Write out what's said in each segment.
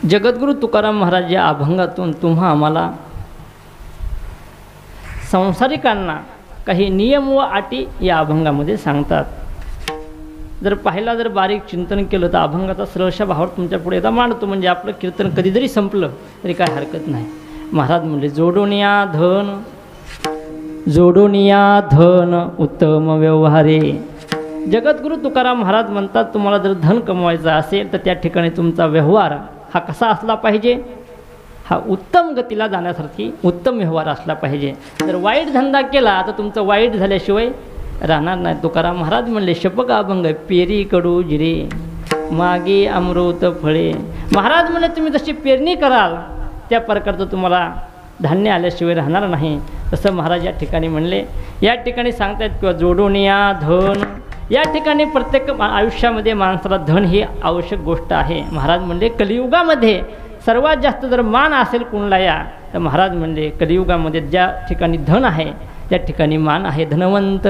जगद्गुरु तुकाराम महाराज या अभंगातून तुम्हा आम्हाला संसारिकांना काही नियम व अटी या अभंगामध्ये सांगतात. जर पाहिला जर बारीक चिंतन केलं तर अभंगाचा सरळशा भावार्थ तुमच्या पुढे एकदा मांडतो, म्हणजे आपलं कीर्तन कधी जरी संपलं तरी काय हरकत नाही. महाराज म्हणले जोडोनिया धन उत्तम व्यवहारे. जगद्गुरु तुकाराम महाराज म्हणतात तुम्हाला जर धन कमवायचं असेल तर त्या ठिकाणी तुमचा व्यवहार हा कसा असला पाहिजे, हा उत्तम गतीला जाण्यासारखी उत्तम व्यवहार असला पाहिजे. जर वाईट धंदा केला तर तुमचं वाईट झाल्याशिवाय राहणार नाही. तुकाराम महाराज म्हणले शपक अभंग पेरी कडू जिरे मागे अमृत फळे. महाराज म्हणले तुम्ही जशी पेरणी कराल त्या प्रकारचं तुम्हाला धान्य आल्याशिवाय राहणार नाही. तसं महाराज या ठिकाणी म्हणले. या ठिकाणी सांगतायत किंवा जोडोनिया धन. या ठिकाणी प्रत्येक आयुष्यामध्ये माणसाला धन ही आवश्यक गोष्ट आहे. महाराज म्हणले कलियुगामध्ये सर्वात जास्त जर मान असेल कुणाला या तर महाराज म्हणले कलियुगामध्ये ज्या ठिकाणी धन आहे त्या ठिकाणी मान आहे. धनवंत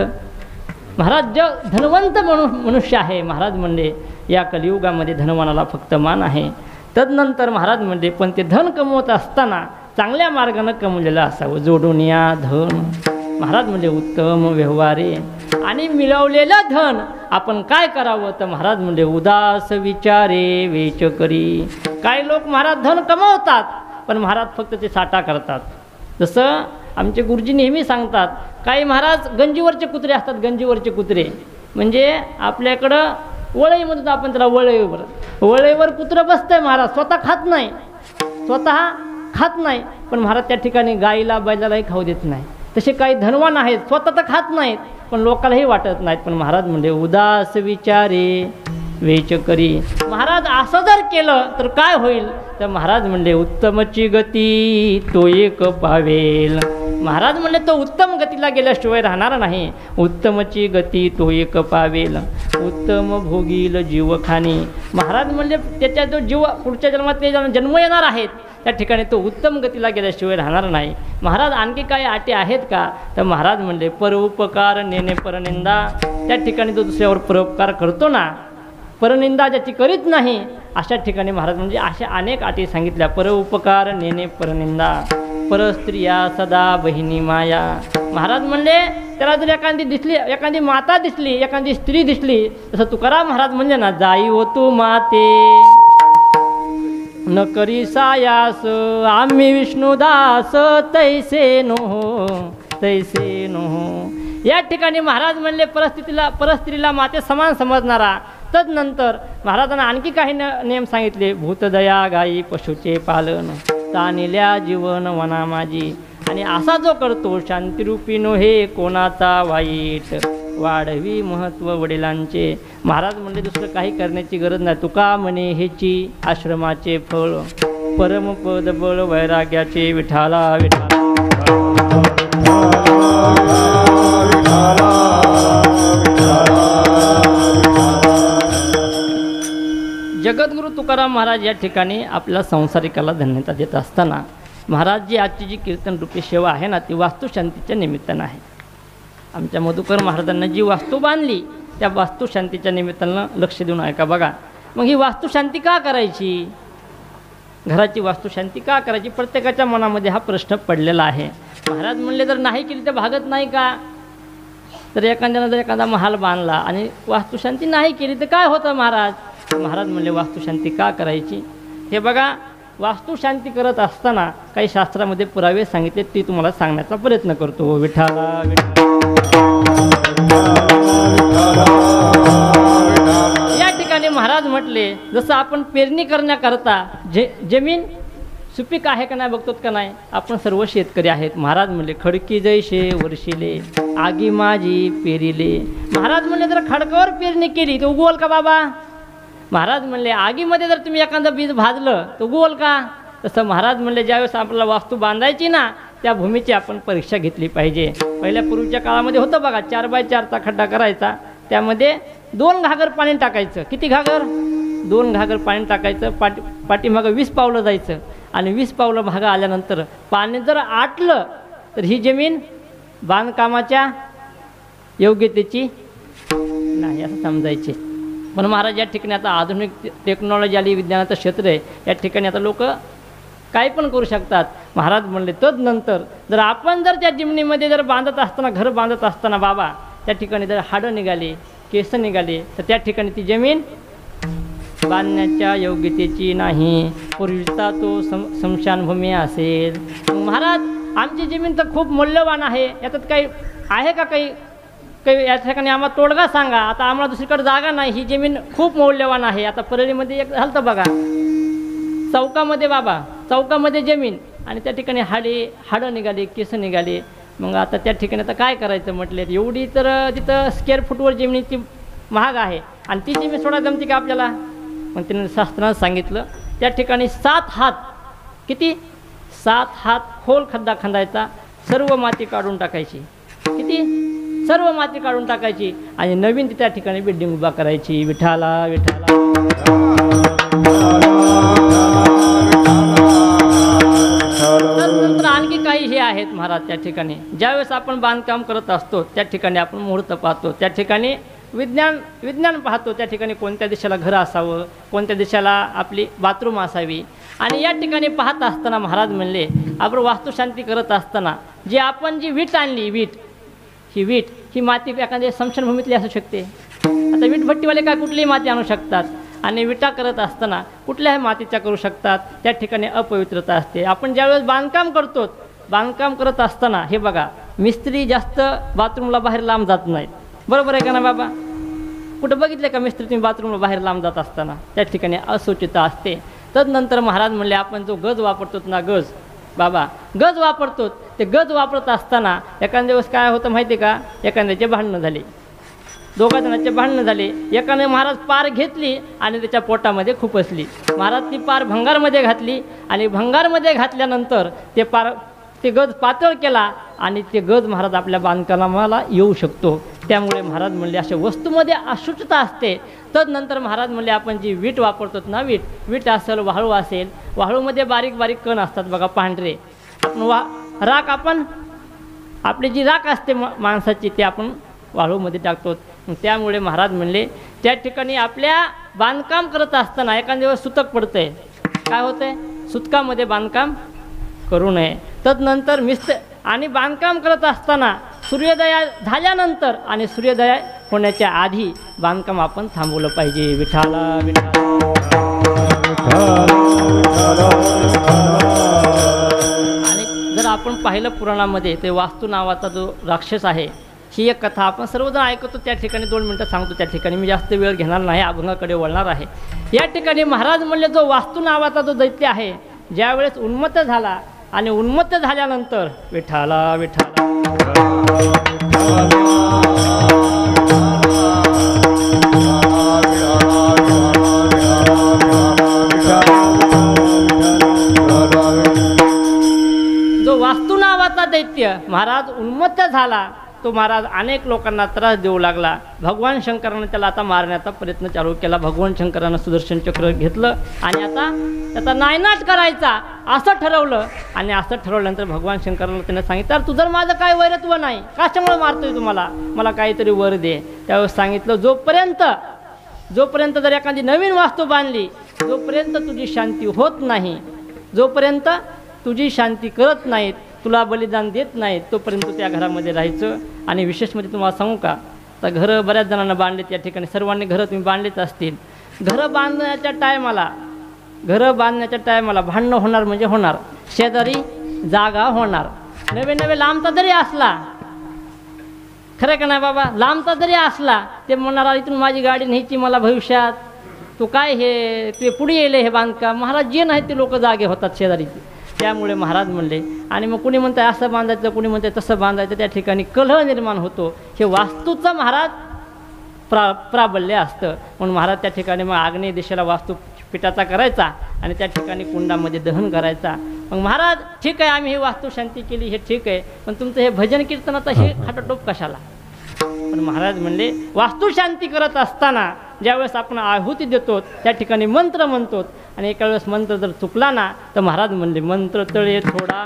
महाराज जो धनवंत मनुष्य आहे, महाराज म्हणले या कलियुगामध्ये धनवानाला फक्त मान आहे. तदनंतर महाराज म्हणले पण ते धन कमवत असताना चांगल्या मार्गानं कमवलेलं असावं. जोडोनिया धन. महाराज म्हणले उत्तम व्यवहारे. आणि मिळवलेलं धन आपण काय करावं तर महाराज म्हणले उदास विचारे वेच करी. काही लोक महाराज धन कमवतात पण महाराज फक्त ते साठा करतात. जसं आमचे गुरुजी नेहमी सांगतात काही महाराज गंजीवरचे कुत्रे असतात. गंजीवरचे कुत्रे म्हणजे आपल्याकडं वळई म्हणतो आपण त्याला, वळईवर कुत्रं बसतंय. महाराज स्वतः खात नाही पण महाराज त्या ठिकाणी गाईला बैलालाही खाऊ देत नाही. तसे काही धनवान आहेत स्वतः तर खात नाहीत पण लोकांनाही वाटत नाहीत. पण महाराज म्हणजे उदास विचारे वेच करी. महाराज असं जर केलं तर काय होईल तर महाराज म्हणले उत्तमची गती तो एक पावेल. महाराज म्हणले तो उत्तम गतीला गेल्याशिवाय राहणार नाही. उत्तमची गती तो एक पावेल उत्तम भोगील जीवखानी. महाराज म्हणले त्याच्या जो जीव पुढच्या जन्मात ते जन्म येणार आहेत त्या ठिकाणी तो उत्तम गतीला गेल्याशिवाय राहणार नाही. महाराज आणखी काही अटी आहेत का तर महाराज म्हणले परोपकार नेणे परनिंदा. त्या ठिकाणी तो दुसऱ्यावर परोपकार करतो ना, परनिंदा ज्याची करीत नाही अशा ठिकाणी महाराज म्हणजे अशा अनेक अटी सांगितल्या. परोपकार नेणे परनिंदा परस्त्रिया सदा बहिणी माया. महाराज म्हणले त्याला जर एखादी माता दिसली एखादी स्त्री दिसली तसं तुकाराम महाराज म्हणजे ना जाई हो तू माते न करी सायास आम्ही विष्णुदास तैसे नो. या ठिकाणी महाराज म्हणले परस्त्रीला माते समान समजणारा. तदनंतर महाराजांना आणखी काही नियम सांगितले. भूतदया गायी पशुचे पालन तानिल्या जीवन वना माझी. आणि असा जो करतो शांतिरूपी नो हे कोणाचा वाईट वाढवी महत्त्व वडिलांचे. महाराज म्हणले दुसरं काही करण्याची गरज नाही. तुका म्हणे हेची आश्रमाचे फळ परमपद बळ वैराग्याचे. विठाला विठाला जगद्गुरु तुकाराम महाराज या ठिकाणी आपल्या संसारिकाला धन्यता देत असताना महाराज जी आजची जी कीर्तन रूपी सेवा आहे ना ती वास्तुशांतीच्या निमित्तानं आहे. आमच्या मधुकर महाराजांना जी वास्तू बांधली त्या वास्तुशांतीच्या निमित्तानं लक्ष देऊन ऐका बघा. मग ही वास्तुशांती का करायची, घराची वास्तुशांती का करायची, प्रत्येकाच्या मनामध्ये हा प्रश्न पडलेला आहे. महाराज म्हणले जर नाही केली तर भागत नाही का. तर एखाद्यानं जर एखादा महाल बांधला आणि वास्तुशांती नाही केली तर काय होतं महाराज. महाराज म्हणले वास्तुशांती का करायची हे बघा. वास्तुशांती करत असताना काही शास्त्रामध्ये पुरावे सांगितले ते तुम्हाला सांगण्याचा प्रयत्न करतो. विठाला या ठिकाणी महाराज म्हटले जसं आपण पेरणी करण्याकरता जमीन सुपीक आहे का नाही बघतो का नाही. आपण सर्व शेतकरी आहेत. महाराज म्हणले खडकी जैसे वर्षिले आगी माझी पेरिले. महाराज म्हणले जर खडकावर पेरणी केली तर उगवल का बाबा. महाराज म्हणले आगीमध्ये जर तुम्ही एखादं बीज भाजलं तर उगवल का. तसं महाराज म्हणले ज्यावेळेस आपल्याला वास्तू बांधायची ना त्या भूमीची आपण परीक्षा घेतली पाहिजे. पहिल्या पूर्वीच्या काळामध्ये होतं बघा 4x4चा खड्डा करायचा त्यामध्ये 2 घागर पाणी टाकायचं. किती घागर 2 घागर पाणी टाकायचं. पाठीमागं 20 पावलं जायचं आणि 20 पावलं मागं आल्यानंतर पाणी जर आटलं तर ही जमीन बांधकामाच्या योग्यतेची नाही असं समजायचे. पण महाराज या ठिकाणी आता आधुनिक टेक्नॉलॉजी आली, विज्ञानाचं क्षेत्र आहे, या ठिकाणी आता लोक काही पण करू शकतात. महाराज म्हणले तदनंतर जर आपण जर त्या जिमनीमध्ये जर बांधत असताना, घर बांधत असताना बाबा त्या ठिकाणी जर हाडं निघाली, केस निघाले, तर त्या ठिकाणी ती जमीन बांधण्याच्या योग्यतेची नाही, पूर्वीचा तो स्मशानभूमी असेल. महाराज आमची जमीन तर खूप मौल्यवान आहे, याच्यात काही आहे का काही या ठिकाणी आम्हाला तोडगा सांगा. आता आम्हाला दुसरीकडे जागा नाही, ही जमीन खूप मौल्यवान आहे. आता परळीमध्ये एक झालं बघा, चौकामध्ये बाबा, चौकामध्ये जमीन आणि त्या ठिकाणी हाडं निघाली, केस निघाले. मग आता त्या ठिकाणी आता काय करायचं म्हटले, एवढी तर तिथं स्क्वेअर फुटवर जमिनीची महाग आहे आणि ती जमीन सोडा जमते का आपल्याला. मग त्याने शास्त्रानं सांगितलं त्या ठिकाणी 7 हात, किती 7 हात खोल खड्डा खंदायचा, सर्व माती काढून टाकायची, किती सर्व माती काढून टाकायची आणि नवीन त्या ठिकाणी बिल्डिंग उभा करायची. विठाला विठाला. त्यानंतर आणखी काही हे आहेत महाराज त्या ठिकाणी. ज्यावेळेस आपण बांधकाम करत असतो त्या ठिकाणी आपण मुहूर्त पाहतो, त्या ठिकाणी विज्ञान पाहतो, त्या ठिकाणी कोणत्या दिशेला घर असावं, कोणत्या दिशेला आपली बाथरूम असावी. आणि या ठिकाणी पाहत असताना महाराज म्हणले आपण वास्तुशांती करत असताना जे आपण जी वीट आणली, वीट ही माती एखाद्या स्मशानभूमीतली असू शकते. आता वीटभट्टीवाले काय कुठलीही माती आणू शकतात आणि विटा करत असताना कुठल्याही मातीच्या करू शकतात. त्या ठिकाणी अपवित्रता असते. आपण ज्यावेळेस बांधकाम करत असताना हे बघा, मिस्त्री जास्त बाथरूमला बाहेर लांब जात नाहीत, बरोबर आहे का ना बाबा. कुठं बघितलं का मिस्त्री तुम्ही बाथरूमला बाहेर लांब जात असताना, त्या ठिकाणी अस्वच्छता असते. तदनंतर महाराज म्हणले आपण जो गज वापरतो ना, गज वापरतो, ते गज वापरत असताना एखाद्या दिवस काय होतं माहिती आहे का, एखाद्याचे भांडणं झाले, दोघा जणांचे भांडणं झाले. एकाने महाराज पार घेतली आणि त्याच्या पोटामध्ये खुपसली. महाराज ती पार भंगारमध्ये घातली आणि भंगारमध्ये घातल्यानंतर ते गज पातळ केला आणि ते गज महाराज आपल्या बांधकामाला येऊ शकतो. त्यामुळे महाराज म्हणले अशा वस्तूमध्ये अशुद्धता असते. तदनंतर महाराज म्हणले आपण जी वीट वापरतो ना, वीट असेल, वाळू असेल, वाळूमध्ये बारीक बारीक कण असतात बघा पांढरे. आपण आपली जी राख असते माणसाची ते आपण वाळूमध्ये टाकतो. त्यामुळे महाराज म्हणले त्या ठिकाणी आपल्या बांधकाम करत असताना एखाद्या दिवस सुतक पडतंय, काय होतंय, सुतकामध्ये बांधकाम करू नये. तदनंतर आणि बांधकाम करत असताना सूर्योदय झाल्यानंतर आणि सूर्योदय होण्याच्या आधी बांधकाम आपण थांबवलं पाहिजे. विठाला विठाला. आणि जर आपण पाहिलं पुराणामध्ये ते वास्तू नावाचा जो राक्षस आहे, ही एक कथा आपण सर्वजण ऐकतो. त्या ठिकाणी 2 मिनटं सांगतो. त्या ठिकाणी मी जास्त वेळ घेणार नाही, अभंगाकडे वळणार आहे. या ठिकाणी महाराज म्हणले जो वास्तू नावाचा जो दैत्य आहे, ज्यावेळेस उन्मत्त झाला आणि उन्मत्त झाल्यानंतर विठाला विठाला जो वास्तू नावाचा दैत्य महाराज उन्मत्त झाला, तो महाराज अनेक लोकांना त्रास देऊ लागला. भगवान शंकरानं त्याला आता मारण्याचा प्रयत्न चालू केला. भगवान शंकरानं सुदर्शन चक्र घेतलं आणि आता त्याचा नायनाट करायचा असं ठरवलं. आणि असं ठरवल्यानंतर भगवान शंकराला त्याने सांगितलं तू जर माझं काय वैरत्व नाही, कशामुळे मारतोय तुम्हाला, मला काहीतरी वर दे. त्यावेळेस सांगितलं जोपर्यंत जर एखादी नवीन वास्तू बांधली, जोपर्यंत तुझी शांती होत नाही, जोपर्यंत तुझी शांती करत नाहीत, तुला बलिदान देत नाहीत, तोपर्यंत त्या घरामध्ये राहायचं. आणि विशेष म्हणजे तुम्हाला सांगू का, तर घरं बऱ्याच जणांना बांधलेत या ठिकाणी, सर्वांनी घरं तुम्ही बांधलेच असतील. घरं बांधण्याच्या टायमाला भांडणं होणार म्हणजे होणार, शेजारी जागा होणार, नवे लांबचा जरी असला, खरं का नाही बाबा, लांबचा जरी असला ते म्हणणार इथून माझी गाडी न्यायची मला भविष्यात, तू काय हे ते पुढे येईल हे बांधकाम. महाराज जे नाही ते लोक जागे होतात शेजारीचे. त्यामुळे महाराज म्हणले. आणि मग कुणी म्हणतं असं बांधायचं, कुणी म्हणतं तसं बांधायचं, त्या ठिकाणी कलह निर्माण होतो. हे वास्तूचं महाराज प्राबल्य असतं. म्हणून महाराज त्या ठिकाणी मग आग्नेय दिशेला वास्तू पिठाचा करायचा आणि त्या ठिकाणी कुंडामध्ये दहन करायचा. मग महाराज ठीक आहे आम्ही ही वास्तू शांती केली, हे ठीक आहे, पण तुमचं हे भजन कीर्तनाचं हे खाटाटोप कशाला. पण महाराज म्हणले वास्तू शांती करत असताना ज्यावेळेस आपण आहुती देतो त्या ठिकाणी मंत्र म्हणतो आणि एका वेळेस मंत्र जर चुकला ना तर महाराज म्हणले मंत्र तळे थोडा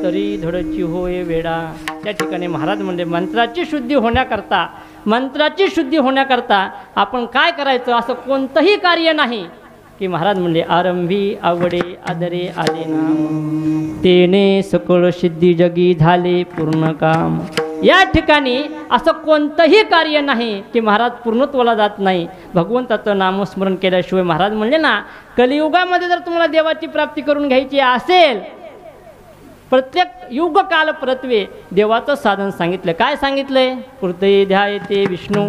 तरी धडची होय वेडा. त्या ठिकाणी महाराज म्हणले मंत्राची शुद्धी होण्याकरता मंत्राची शुद्धी होण्याकरता आपण काय करायचं असं कोणतंही कार्य नाही की महाराज म्हणले आरंभी आवडे आदरे आले नाम तेने सकळ सिद्धी जगी झाले पूर्ण काम. या ठिकाणी असं कोणतंही कार्य नाही की महाराज पूर्णत्वाला जात नाही. भगवंताचं नामस्मरण केल्याशिवाय महाराज म्हणले ना, कलियुगामध्ये जर तुम्हाला देवाची प्राप्ती करून घ्यायची असेल, प्रत्येक युग काल परत्वे देवाचं साधन सांगितलं. काय सांगितलंय? कृतये ध्यायते विष्णू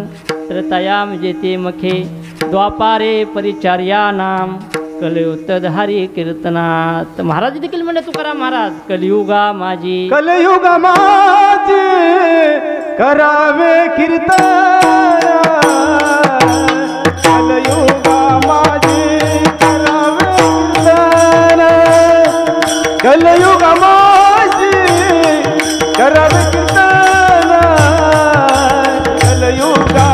त्रतयाम जेते मखे द्वापारे परिचार्या नाम कलियुगधारी कीर्तनात. महाराज देखील म्हणले तुकाराम महाराज, कलियुगा माझी करावे कीर्तन, कलियुगा माझी करावे कीर्तन, कलियुगा माझी करावे कीर्तन, कलियुगा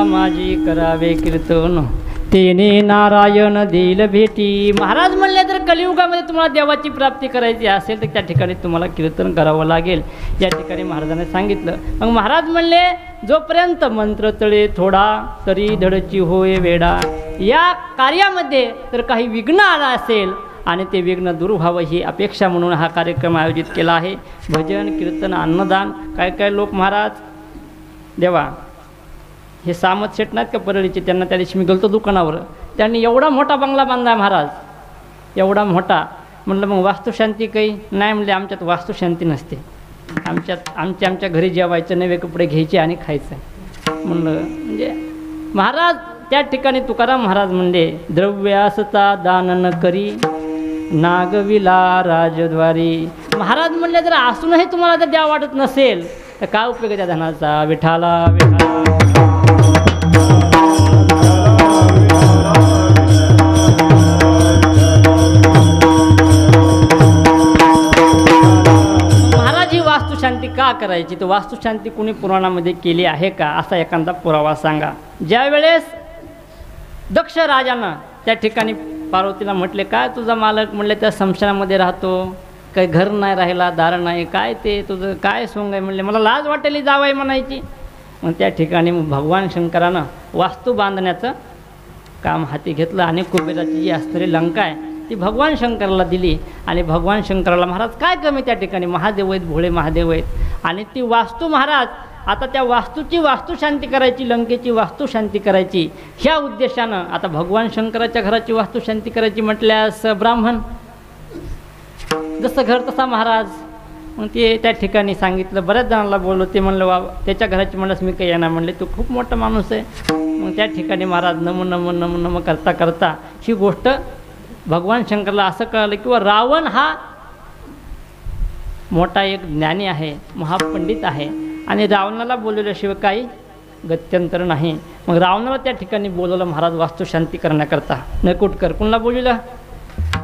माझी करावे कीर्तन तेने नारायण देईल भेटी. महाराज म्हणले जर कलियुगामध्ये तुम्हाला देवाची प्राप्ती करायची असेल तर त्या ठिकाणी तुम्हाला कीर्तन करावं लागेल. या ठिकाणी महाराजांनी सांगितलं. मग महाराज म्हणले जोपर्यंत मंत्र तळे थोडा तरी धडची होय वेडा. या कार्यामध्ये जर काही विघ्न आला असेल आणि ते विघ्न दूर व्हावं ही अपेक्षा म्हणून हा कार्यक्रम आयोजित केला आहे. भजन कीर्तन अन्नदान. काय काय लोक महाराज देवा हे सामत शेट नाहीत का परळीचे, त्यांना त्या दिवशी मी गेलतो दुकानावर, त्यांनी एवढा मोठा बंगला बांधला महाराज, एवढा मोठा. म्हणलं मग वास्तुशांती काही नाही. म्हणले आमच्यात वास्तुशांती नसते, आमच्या घरी जेवायचं, नवे कपडे घ्यायचे आणि खायचं. म्हणलं म्हणजे महाराज त्या ठिकाणी तुकाराम महाराज म्हणले द्रव्यासता दान न करी नागविला राजद्वारी. महाराज म्हणले जर असूनही तुम्हाला जर द्या वाटत नसेल तर काय उपयोग त्या धनाचा. विठाला विठाला वास्तुशांती का करायची. तर वास्तुशांती कुणी पुराणामध्ये केली आहे का असा एखादा पुरावा सांगा. ज्यावेळेस दक्ष राजानं त्या ठिकाणी पार्वतीला म्हटले काय तुझा मालक म्हणले त्या स्मशानामध्ये राहतो, काही घर नाही राहिला, दार नाही, काय ते तुझं काय सोंग आहे. म्हणले मला लाज वाटेली जावई म्हणायची. मग त्या ठिकाणी भगवान शंकरानं वास्तू बांधण्याचं काम हाती घेतलं आणि कुबेराची जी असणारी लंका आहे ती भगवान शंकराला दिली. आणि भगवान शंकराला महाराज काय कमी त्या ठिकाणी महादेव आहेत, भोळे महादेव आहेत. आणि ती वास्तू महाराज आता त्या वास्तूची वास्तुशांती करायची, लंकेची वास्तुशांती करायची ह्या उद्देशानं आता भगवान शंकराच्या घराची वास्तुशांती करायची म्हटल्यास ब्राह्मण जसं घर तसा महाराज. मग ते त्या ठिकाणी सांगितलं, बऱ्याच जणांना बोललो. ते म्हणलं बाबा त्याच्या घराची म्हणलंच मी काही येणार म्हणले, तो खूप मोठा माणूस आहे. मग त्या ठिकाणी महाराज नम करता करता ही गोष्ट भगवान शंकरला असं कळलं किंवा रावण हा मोठा एक ज्ञानी आहे, महापंडित आहे आणि रावणाला बोलवल्याशिवाय काही गत्यंतर नाही. मग रावणाला त्या ठिकाणी बोलवलं महाराज वास्तुशांती करण्याकरता. नकुटकर कुणाला बोलवलं?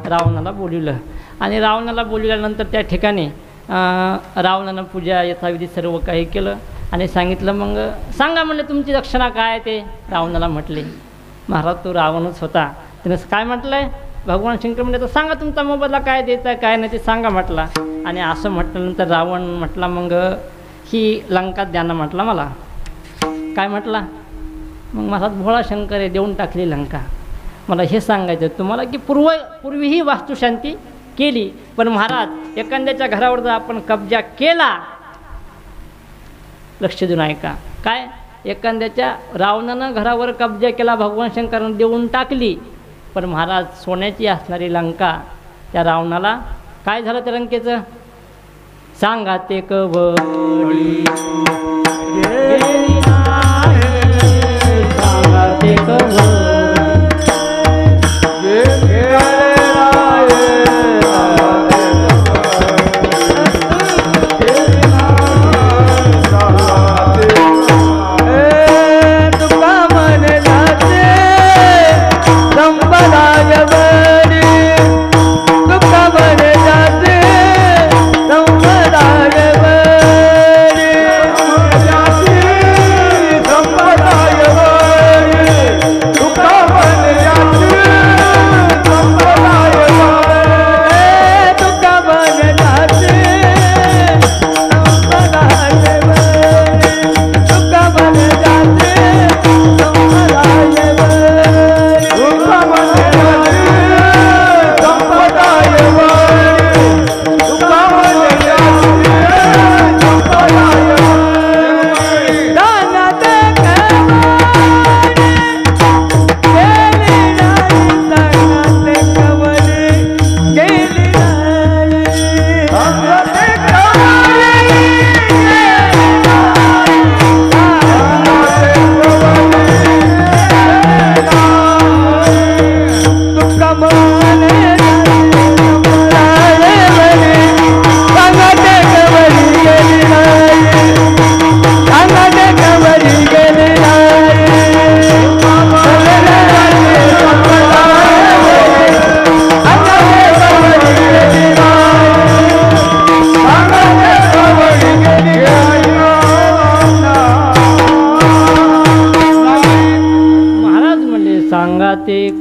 रावणाला बोलवलं. आणि रावणाला बोलवल्यानंतर त्या ठिकाणी रावणानं पूजा यथाविधी सर्व काही केलं आणि सांगितलं. मग सांगा म्हणले तुमची दक्षिणा काय ते रावणाला म्हटले. महाराज तो रावणच होता. त्यानं काय म्हटलं आहे? भगवान शंकर म्हणजे तर सांगा तुमचा मोबदला काय द्यायचा काय नाही ते सांगा म्हटला. आणि असं म्हटल्यानंतर रावण म्हटला मग ही लंका द्या ना म्हटला मला. काय म्हटला? मग महाराज भोळा शंकर आहे, देऊन टाकली लंका. मला हे सांगायचं तुम्हाला की पूर्वी ही वास्तुशांती केली, पण महाराज एखाद्याच्या घरावर जर आपण कब्जा केला, लक्ष देऊन ऐका, काय एखाद्याच्या रावणानं घरावर कब्जा केला, भगवान शंकरानं देऊन टाकली, पण महाराज सोन्याची असणारी लंका त्या रावणाला काय झालं त्या लंकेचं? सांगा ते कवडी गेली नाही, सांगा ते कवडी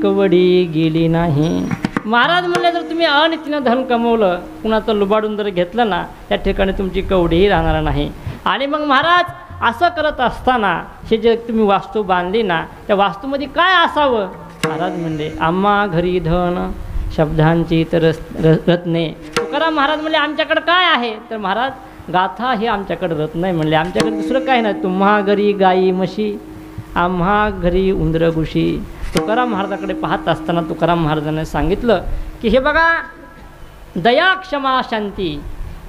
कवडी गेली नाही. महाराज म्हणले जर तुम्ही अनितीनं धन कमवलं, कुणाचं लुबाडून जर घेतलं ना, त्या ठिकाणी तुमची कवडीही राहणार नाही. आणि मग महाराज असं करत असताना हे जे तुम्ही वास्तू बांधली ना, त्या वास्तूमध्ये काय असावं? महाराज म्हणले आम्हा घरी धन शब्दांची तर रत्ने. तुकाराम महाराज म्हणले आमच्याकडं काय आहे? तर महाराज गाथा हे आमच्याकडं रत्न आहे म्हणले. आमच्याकडे दुसरं काय नाही. तुम्हा घरी गाई म्हशी, आम्हा घरी उंदरं घुशी. तुकाराम महाराजाकडे पाहत असताना तुकाराम महाराजांनी सांगितलं की हे बघा, दया क्षमा शांती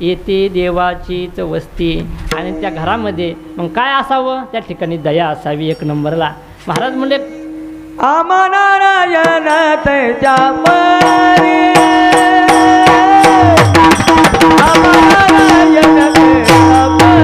येते देवाचीच वस्ती. आणि त्या घरामध्ये मग काय असावं? त्या ठिकाणी दया असावी एक नंबरला. महाराज म्हणले आम्हा नारायण त्याच्या परी, आम्हा नारायण त्याच्या परी.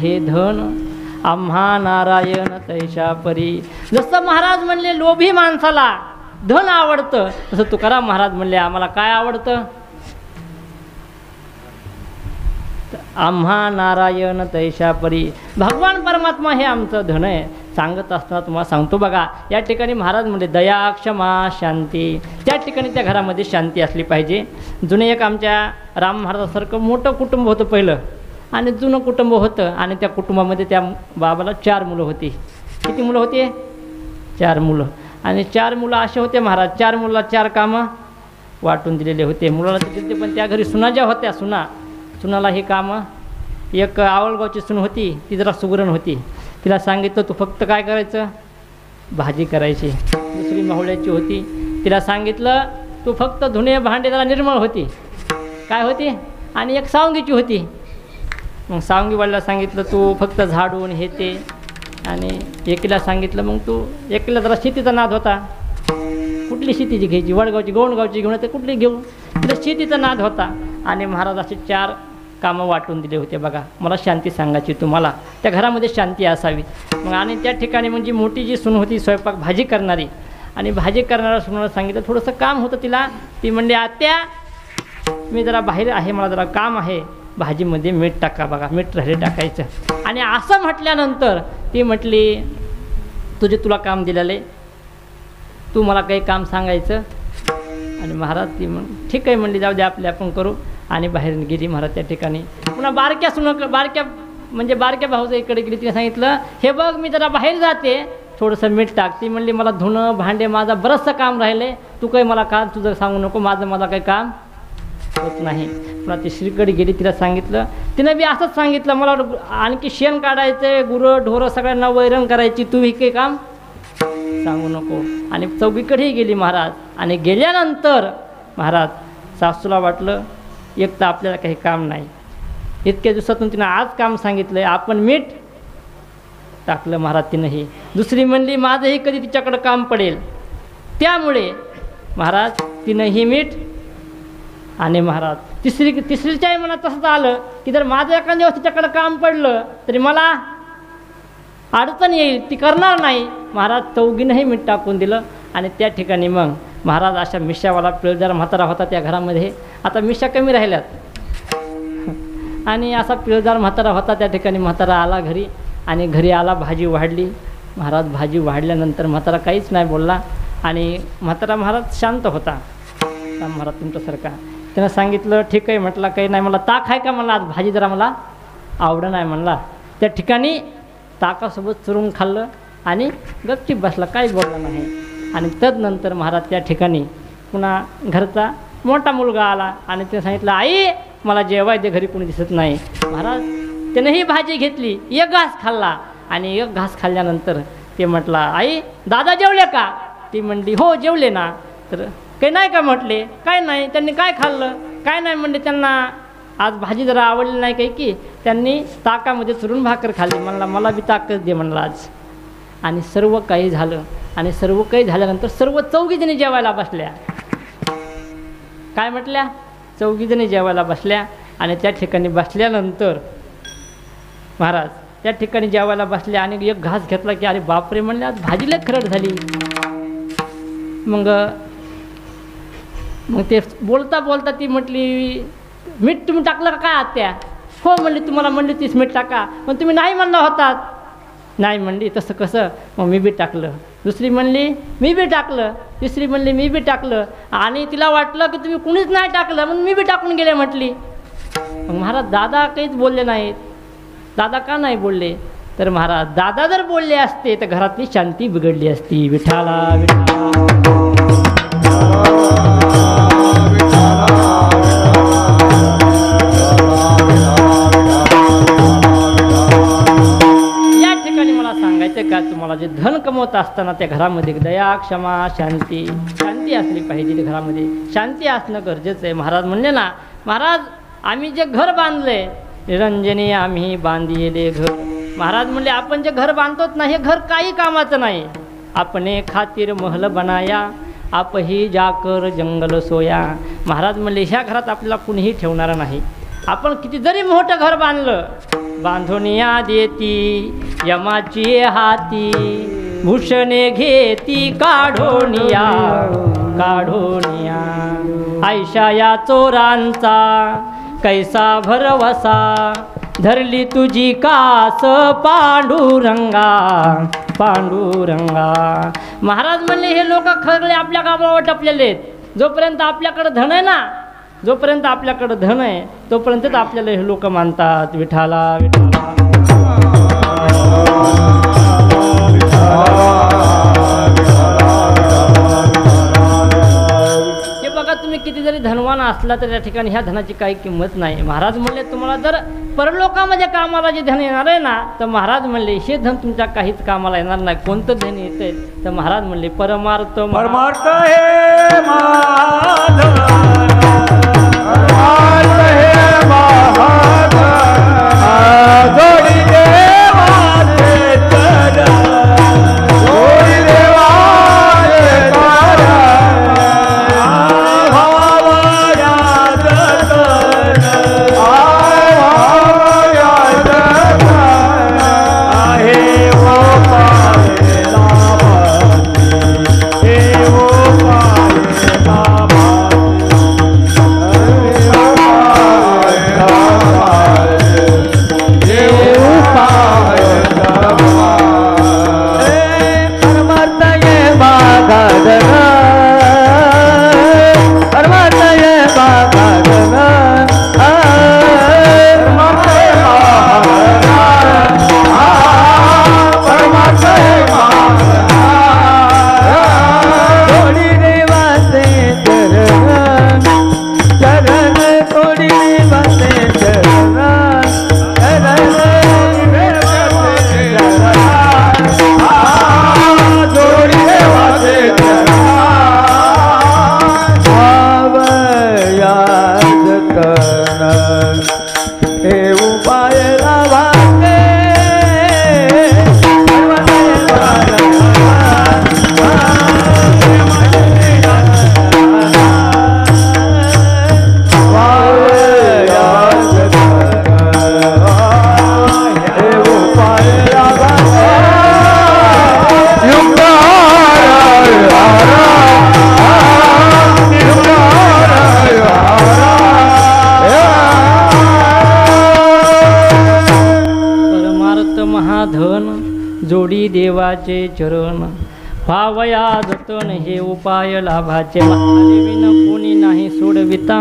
हे धन आम्हा नारायण तैशा परी. जसं महाराज म्हणले लोभी माणसाला धन आवडतं, तसं तुकाराम महाराज म्हणले आम्हाला काय आवडतं? आम्हा नारायण तैशा परी. भगवान परमात्मा हे आमचं धन आहे. सांगत असताना तुम्हाला सांगतो बघा, या ठिकाणी महाराज म्हणजे दया क्षमा शांती, त्या ठिकाणी त्या घरामध्ये शांती असली पाहिजे. जुने एक आमच्या राम महाराजासारखं मोठं कुटुंब होतं पहिलं, आणि जुनं कुटुंब होतं, आणि त्या कुटुंबामध्ये त्या बाबाला 4 मुलं होती. किती मुलं होती? 4 मुलं. आणि 4 मुलं असे होते महाराज, 4 मुलाला 4 कामं वाटून दिलेले होते. मुलाला दिले, पण त्या घरी सुना ज्या होत्या, सुनाला हे कामं, एक आवळगावची सून होती, ती जरा सुगरण होती. तिला सांगितलं तू फक्त काय करायचं, भाजी करायची. दुसरी माहुळ्याची होती, तिला सांगितलं तू फक्त धुणे भांडे, जरा निर्मळ होती, काय होती. आणि एक सावंगीची होती, मग सावंगीवाल्याला सांगितलं तू फक्त झाडून हे ते. आणि एकीला सांगितलं, मग तू एकीला जरा शेतीचा नाद होता, कुठली शेतीची घ्यायची, वडगावची गोंडगावची घेऊन ते कुठली घेऊ, तिला शेतीचा नाद होता. आणि महाराज असे 4 कामं वाटून दिले होते. बघा, मला शांती सांगायची तुम्हाला, त्या घरामध्ये शांती असावी. मग आणि त्या ठिकाणी म्हणजे मोठी जी सून होती स्वयंपाक भाजी करणारी, आणि भाजी करणाऱ्या सुनाला सांगितलं थोडंसं काम होतं तिला. ती म्हणली आत्या मी जरा बाहेर आहे, मला जरा काम आहे, भाजीमध्ये मीठ टाका. बघा, मीठ राहिले टाकायचं. आणि असं म्हटल्यानंतर ती म्हटली तुला काम दिलेलं आहे, तू मला काही काम सांगायचं. आणि महाराज ती ठीक आहे म्हणली, जाऊ दे आपले आपण करू. आणि बाहेर गेली महाराज. त्या ठिकाणी पुन्हा बारक्या भाऊच्या इकडे गेली. तिने सांगितलं हे बघ मी जरा बाहेर जाते, थोडंसं मीठ टाक. ती म्हणली मला धुणं भांडे माझं बरंचसं काम राहिले, तू काही मला काम तुझं सांगू नको, मला काही काम होत नाही. पुन्हा ती श्रीकडे गेली, तिला सांगितलं. तिनं बी असंच सांगितलं मला आणखी शेण काढायचं, गुरं ढोरं सगळ्यांना वैरण करायची, तू हे काही काम सांगू नको. आणि चौकीकडेही गेली महाराज. आणि गेल्यानंतर महाराज सासूला वाटलं एक तर आपल्याला काही काम नाही, इतक्या दिवसातून तिनं आज काम सांगितलं आहे, आपण मीठ टाकलं महाराज तिनंही. दुसरी म्हणली माझंही कधी तिच्याकडं काम पडेल, त्यामुळे महाराज तिनंही मीठ. आणि महाराज तिसरीच्याही मनात तसंच आलं की जर माझं एखाद्या दिवस तिच्याकडं काम पडलं तरी मला अडचण येईल, ती करणार नाही. महाराज चौघीनंही मीठ टाकून दिलं. आणि त्या ठिकाणी मग महाराज अशा मिशावाला पिळदार म्हातारा होता त्या घरामध्ये, आता मिशा कमी राहिल्यात. आणि असा पिळदार म्हातारा होता. त्या ठिकाणी म्हातारा आला घरी, आणि घरी आला, भाजी वाढली. महाराज भाजी वाढल्यानंतर म्हातारा काहीच नाही बोलला. आणि म्हातारा महाराज शांत होता. महाराज तुमच्यासारखा त्यानं सांगितलं ठीक आहे म्हटलं, काही नाही, मला ताक आहे का, मला आज भाजी जरा मला आवडं नाही म्हणला. त्या ठिकाणी ताकासोबत चुरून खाल्लं आणि गपचीप बसला, काही बोलला नाही. आणि तदनंतर महाराज त्या ठिकाणी पुन्हा घरचा मोठा मुलगा आला आणि त्याने सांगितलं आई मला जेवायचे घरी कोणी दिसत नाही. महाराज त्यानं ही भाजी घेतली, एक घास खाल्ला. आणि एक घास खाल्ल्यानंतर ते म्हटला आई दादा जेवले का. ती म्हणली हो जेवले ना. तर काही नाही का म्हटले, काय नाही. त्यांनी काय खाल्लं, काय नाही म्हणले, त्यांना आज भाजी जरा आवडली नाही काही की त्यांनी ताकामध्ये चुरून भाकर खाल्ली. म्हणला मला बी ताकच दे म्हणला आज. आणि सर्व काही झालं. आणि सर्व काही झाल्यानंतर सर्व 4 जणी जेवायला बसल्या. काय म्हटल्या, 4 जणी जेवायला बसल्या. आणि त्या ठिकाणी बसल्यानंतर महाराज त्या ठिकाणी जेवायला बसल्या आणि एक घास घेतला की अरे बापरे म्हणले आज भाजीला खरड झाली. मग ते बोलता बोलता ती म्हटली मीठ तुम्ही टाकलं का काय आत्या. हो म्हणली तुम्हाला म्हणली तीच मीठ टाका, पण तुम्ही नाही म्हणला होतात. नाही म्हणली तसं कसं, मग मी बी टाकलं. दुसरी म्हणली मी बी टाकलं. तिसरी म्हणली मी बी टाकलं. आणि तिला वाटलं की तुम्ही कुणीच नाही टाकलं म्हणून मी बी टाकून गेले म्हटली. मग महाराज दादा काहीच बोलले नाहीत. दादा का नाही बोलले, तर महाराज दादा जर बोलले असते तर घरातली शांती बिघडली असती. विठाला या ठिकाणी मला सांगायचं का तुम्हाला जे धन कमवत असताना त्या घरामध्ये दया क्षमा शांती असली पाहिजे. त्या घरामध्ये शांती असणं गरजेचं आहे. महाराज म्हणले ना, महाराज आम्ही जे घर बांधले निरंजनी आम्ही बांधिले घर. महाराज म्हणले आपण जे घर बांधतोच ना हे घर काही कामाचं नाही. आपणे खातीर महल बनाया आपही जाकर जंगल सोया. महाराज म्हणले ह्या घरात आपल्याला कुणीही ठेवणारा नाही. आपण किती जरी मोठं घर बांधलं बांधुनिया देती यमाची हाती भूषणे घेती काढोनिया आयशा या चोरांचा कैसा भरवसा धरली तुझी कास पांडुरंगा पांडुरंगा. महाराज म्हणले हे लोक खरले आपल्या गावावर टपलेले आहेत. जोपर्यंत आपल्याकडं धन आहे ना, जोपर्यंत आपल्याकडं धन आहे तोपर्यंतच आपल्याला हे लोक मानतात. विठाला विठाला. हे बघा, तुम्ही किती जरी धनवान असला तर त्या ठिकाणी ह्या धनाची काही किंमत नाही. महाराज म्हणले तुम्हाला जर परलोकामध्ये कामाला जे धन येणार आहे ना, तर महाराज म्हणले हे धन तुमच्या काहीच कामाला येणार नाही. कोणतं धन येते तर महाराज म्हणले परमार्थ परमार्थ हे महाधन, परमार्थ हे महाधन, जोडी देवाचे चरण, जोडी देवाचे चरण, भावया जतन, भावया जतन, हे वो पाहे लाभाची, हे वो पाहे जोडी देवाचे चरण, भावया जतन हे उपाय लाभाचे. महादेवीन कोणी नाही सोडविता,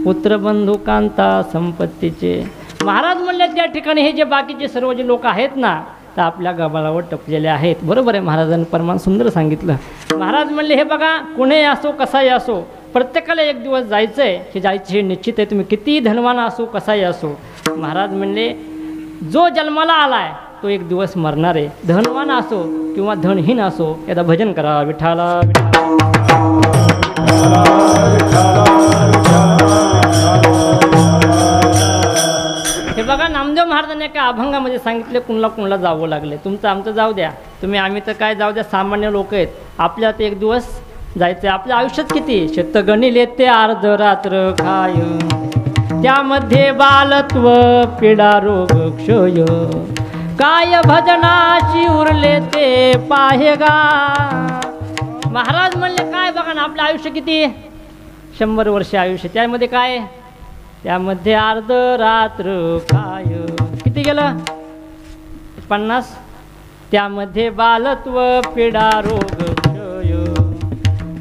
पुत्र बंधू कांता संपत्तीचे. महाराज म्हणले त्या ठिकाणी हे जे बाकीचे सर्व जे लोक आहेत ना, तर आपल्या गबाळावर टपलेले आहेत. बरोबर आहे, महाराजांनी परमान सुंदर सांगितलं. महाराज म्हणले हे बघा, कुणीही असो कसाही असो, प्रत्येकाला एक दिवस जायचं आहे. हे जायचं हे निश्चित आहे. तुम्ही किती धनवान असो कसाही असो, महाराज म्हणले जो जन्माला आलाय तो एक दिवस मरणार आहे. धनवान असो किंवा धनहीन असो, यादा भजन करा. विठाला हे बघा, नामदेव महाराजांनी एका अभंगामध्ये सांगितले कुणला कुणला जावं लागले. तुमचं आमचं जाऊ द्या, तुम्ही आम्ही तर काय जाऊ द्या, सामान्य लोक आहेत. आपल्याला ते एक दिवस जायचं. आपल्या आयुष्यात किती शतगणिले ते अर्ध रात्र काय, त्यामध्ये बालत्व पीडा रोग क्षय, काय भजनाची उरले ते पाहेगा. महाराज म्हणले काय बघा ना, आपलं आयुष्य किती 100 वर्ष आयुष्य, त्यामध्ये काय, त्यामध्ये अर्ध रात्र काय, किती गेलं 50, त्यामध्ये बालत्व पीडा रोग क्षय.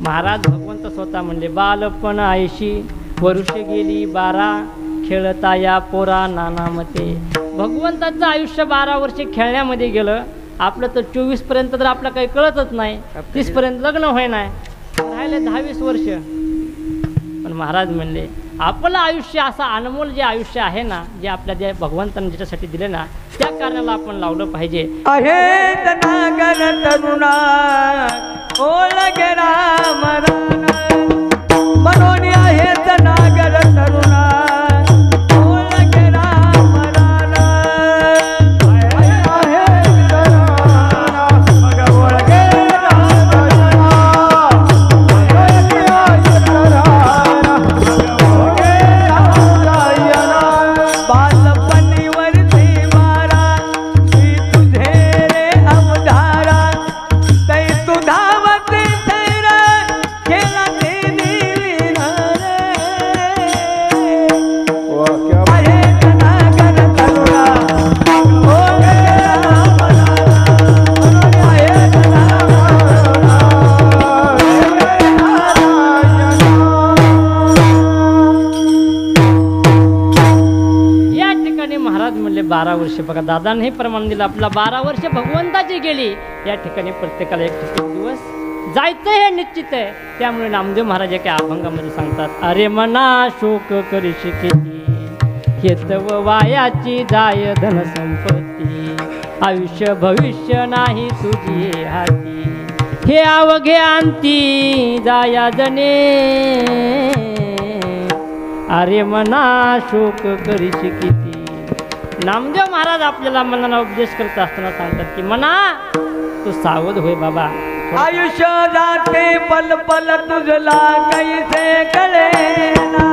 महाराज भगवंत स्वतः म्हणले बालपण 80 वर्ष गेली 12, खेळता या पोरा नानामते. भगवंताचं आयुष्य 12 वर्ष खेळण्यामध्ये गेलं. आपलं तर 24 पर्यंत तर आपलं काही कळतच नाही, 30 पर्यंत लग्न होय नाही, राहिले 10-20 वर्ष. पण महाराज म्हणले आपलं आयुष्य असं अनमोल जे आयुष्य आहे ना, जे आपल्या जे भगवंतांनी ज्याच्यासाठी दिले ना, त्या कारणाला आपण लावलं पाहिजे. आहेत नागर तरुणा ओळखे राम मनोनी, आहेत नागर तरुणा ओळखे राम आहे धनागर तरुणा ओळखेना मला आहे या ठिकाणी महाराज म्हणले 12 वर्ष बघा दादाने हे प्रमाण दिलं आपला 12 वर्ष भगवंताची गेली या ठिकाणी प्रत्येकाला एक दिवस जायचं हे निश्चित आहे त्यामुळे नामदेव महाराज एका अभंगामध्ये सांगतात अरे मना शोक करीशी किती हेतव वायाची जाय धन संपत्ती आयुष्य भविष्य नाही तुझी हाती हे अवघे अंती जाया जने अरे मना शोक करीशी किती नामदेव महाराज आपल्याला मनाला उपदेश करत असताना सांगतात की मना तू सावध होय बाबा आयुष्य जाते पल पल तुझला कैसे कळेना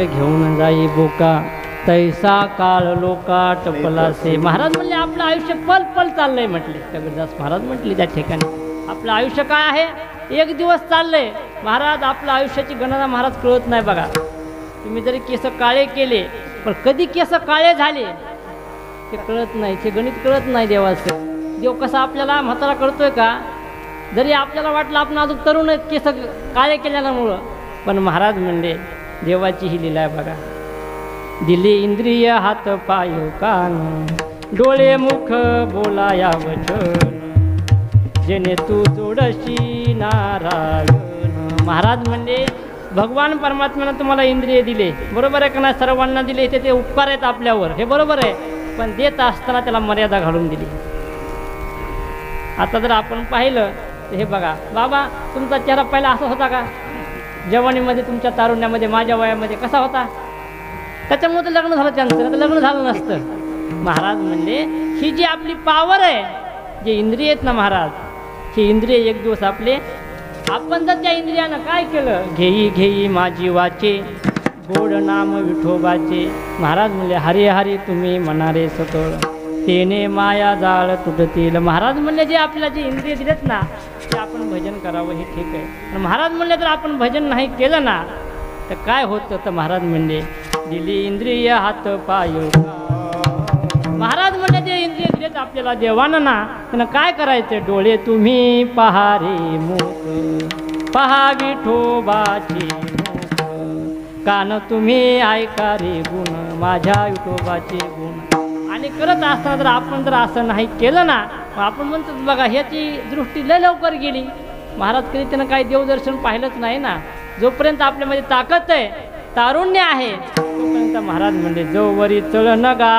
घेऊन जाई बोका तैसा काळ लोका टपलासे महाराज म्हणले आपलं आयुष्य पल पल चाललंय म्हटले कबीरदास महाराज म्हटले त्या ठिकाणी आपलं आयुष्य काय आहे एक दिवस चाललंय महाराज आपलं आयुष्याची गणना महाराज कळत नाही बघा तुम्ही जरी केस काळे केले पण कधी केस काळे झाले ते कळत नाही ते गणित कळत नाही देवाचं देव कसा आपल्याला म्हातारा कळतोय का जरी आपल्याला वाटलं आपण अजून तरुण केस काळे केल्यामुळं पण महाराज म्हणले देवाची ही लीला आहे बघा दिली इंद्रिय हात पाय कान डोळे मुख बोलाया वचन जेने तू जोडशी नारायण महाराज म्हणले भगवान परमात्म्यानं तुम्हाला इंद्रिय दिले बरोबर आहे का नाही सर्वांना दिले ते उपकार आहेत आपल्यावर हे बरोबर आहे पण देत असताना त्याला मर्यादा घालून दिली आता जर आपण पाहिलं तर हे बघा बाबा तुमचा चेहरा पहिला असा होता का जवानीमध्ये तुमच्या तारुण्यामध्ये माझ्या वयामध्ये कसा होता त्याच्यामुळे तर लग्न झालं त्यांचं तर लग्न झालं नसतं महाराज म्हणले ही जी आपली पावर आहे जे इंद्रिय आहेत ना महाराज ही इंद्रिय एक दिवस आपले आपण जर त्या इंद्रियानं काय केलं घेई घेई माझी वाचे गोड नाम विठोबाचे महाराज म्हणले हरी हरी तुम्ही म्हणारे सकळ तेने माया जाळ तुटतील महाराज म्हणले जे आपल्याला जे इंद्रिय दिलेत ना ते आपण भजन करावं हे ठीक आहे पण महाराज म्हणले तर आपण भजन नाही केलं ना तर काय होतं तर महाराज म्हणले दिली इंद्रिय हात पाय महाराज म्हणले जे इंद्रिय दिलेत आपल्याला देवानं ना त्यांना काय करायचं डोळे तुम्ही पहा रे मुख पहा विठोबाचे मुख कान तुम्ही ऐका रे गुण माझ्या विठोबाचे गुण आणि करत असताना जर आपण जर असं नाही केलं ना आपण म्हणतो बघा ह्याची दृष्टी लय लवकर गेली महाराज कधी त्यानं काही देवदर्शन पाहिलंच नाही ना जोपर्यंत आपल्यामध्ये ताकद आहे तारुण्य आहे तोपर्यंत महाराज म्हणले जोवरी चळ नगा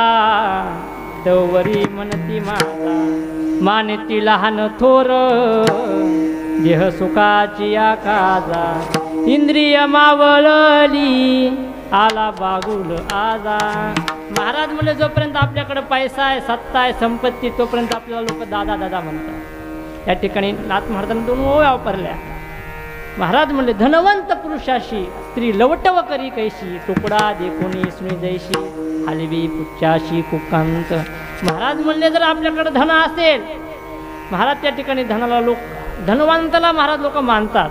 तोवरी म्हणती माता मानती लहान थोर देह सुखाची आकाजा इंद्रिय मावळली आला बागुल आजा महाराज म्हणले जोपर्यंत आपल्याकडे पैसा आहे सत्ता आहे संपत्ती तोपर्यंत आपल्याला लोक दादा दादा म्हणतात या ठिकाणी नाथ महाराजांनी 2 ओव्या वापरल्या महाराज म्हणले धनवंत पुरुषाशी स्त्री लवटव करी कैशी तुकडा देखोनी सुनी जैशी हलवी पुच्छाशी कुकांत महाराज म्हणले जर आपल्याकडे धन असेल महाराज त्या ठिकाणी धनाला लोक धनवंताला महाराज लोक मानतात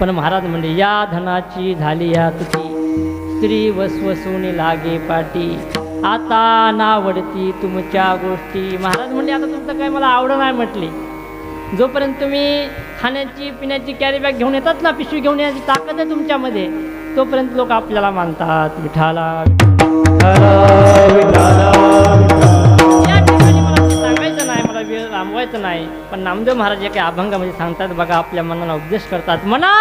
पण महाराज म्हणले या धनाची झाली या तुझी स्त्री वसवसून लागे पाटी आता नावडती तुमच्या गोष्टी महाराज म्हणले आता तुमचं काय मला आवड नाही म्हटली जोपर्यंत तुम्ही खाण्याची पिण्याची कॅरी बॅग घेऊन येतात ना पिशवी घेऊन येण्याची ताकद आहे तुमच्यामध्ये तोपर्यंत लोक आपल्याला मानतात विठाला या ठिकाणी मला सांगायचं नाही मला वेळ लांबवायचं नाही पण नामदेव महाराज एका अभंगामध्ये सांगतात बघा आपल्या मनाला उपदेश करतात म्हणा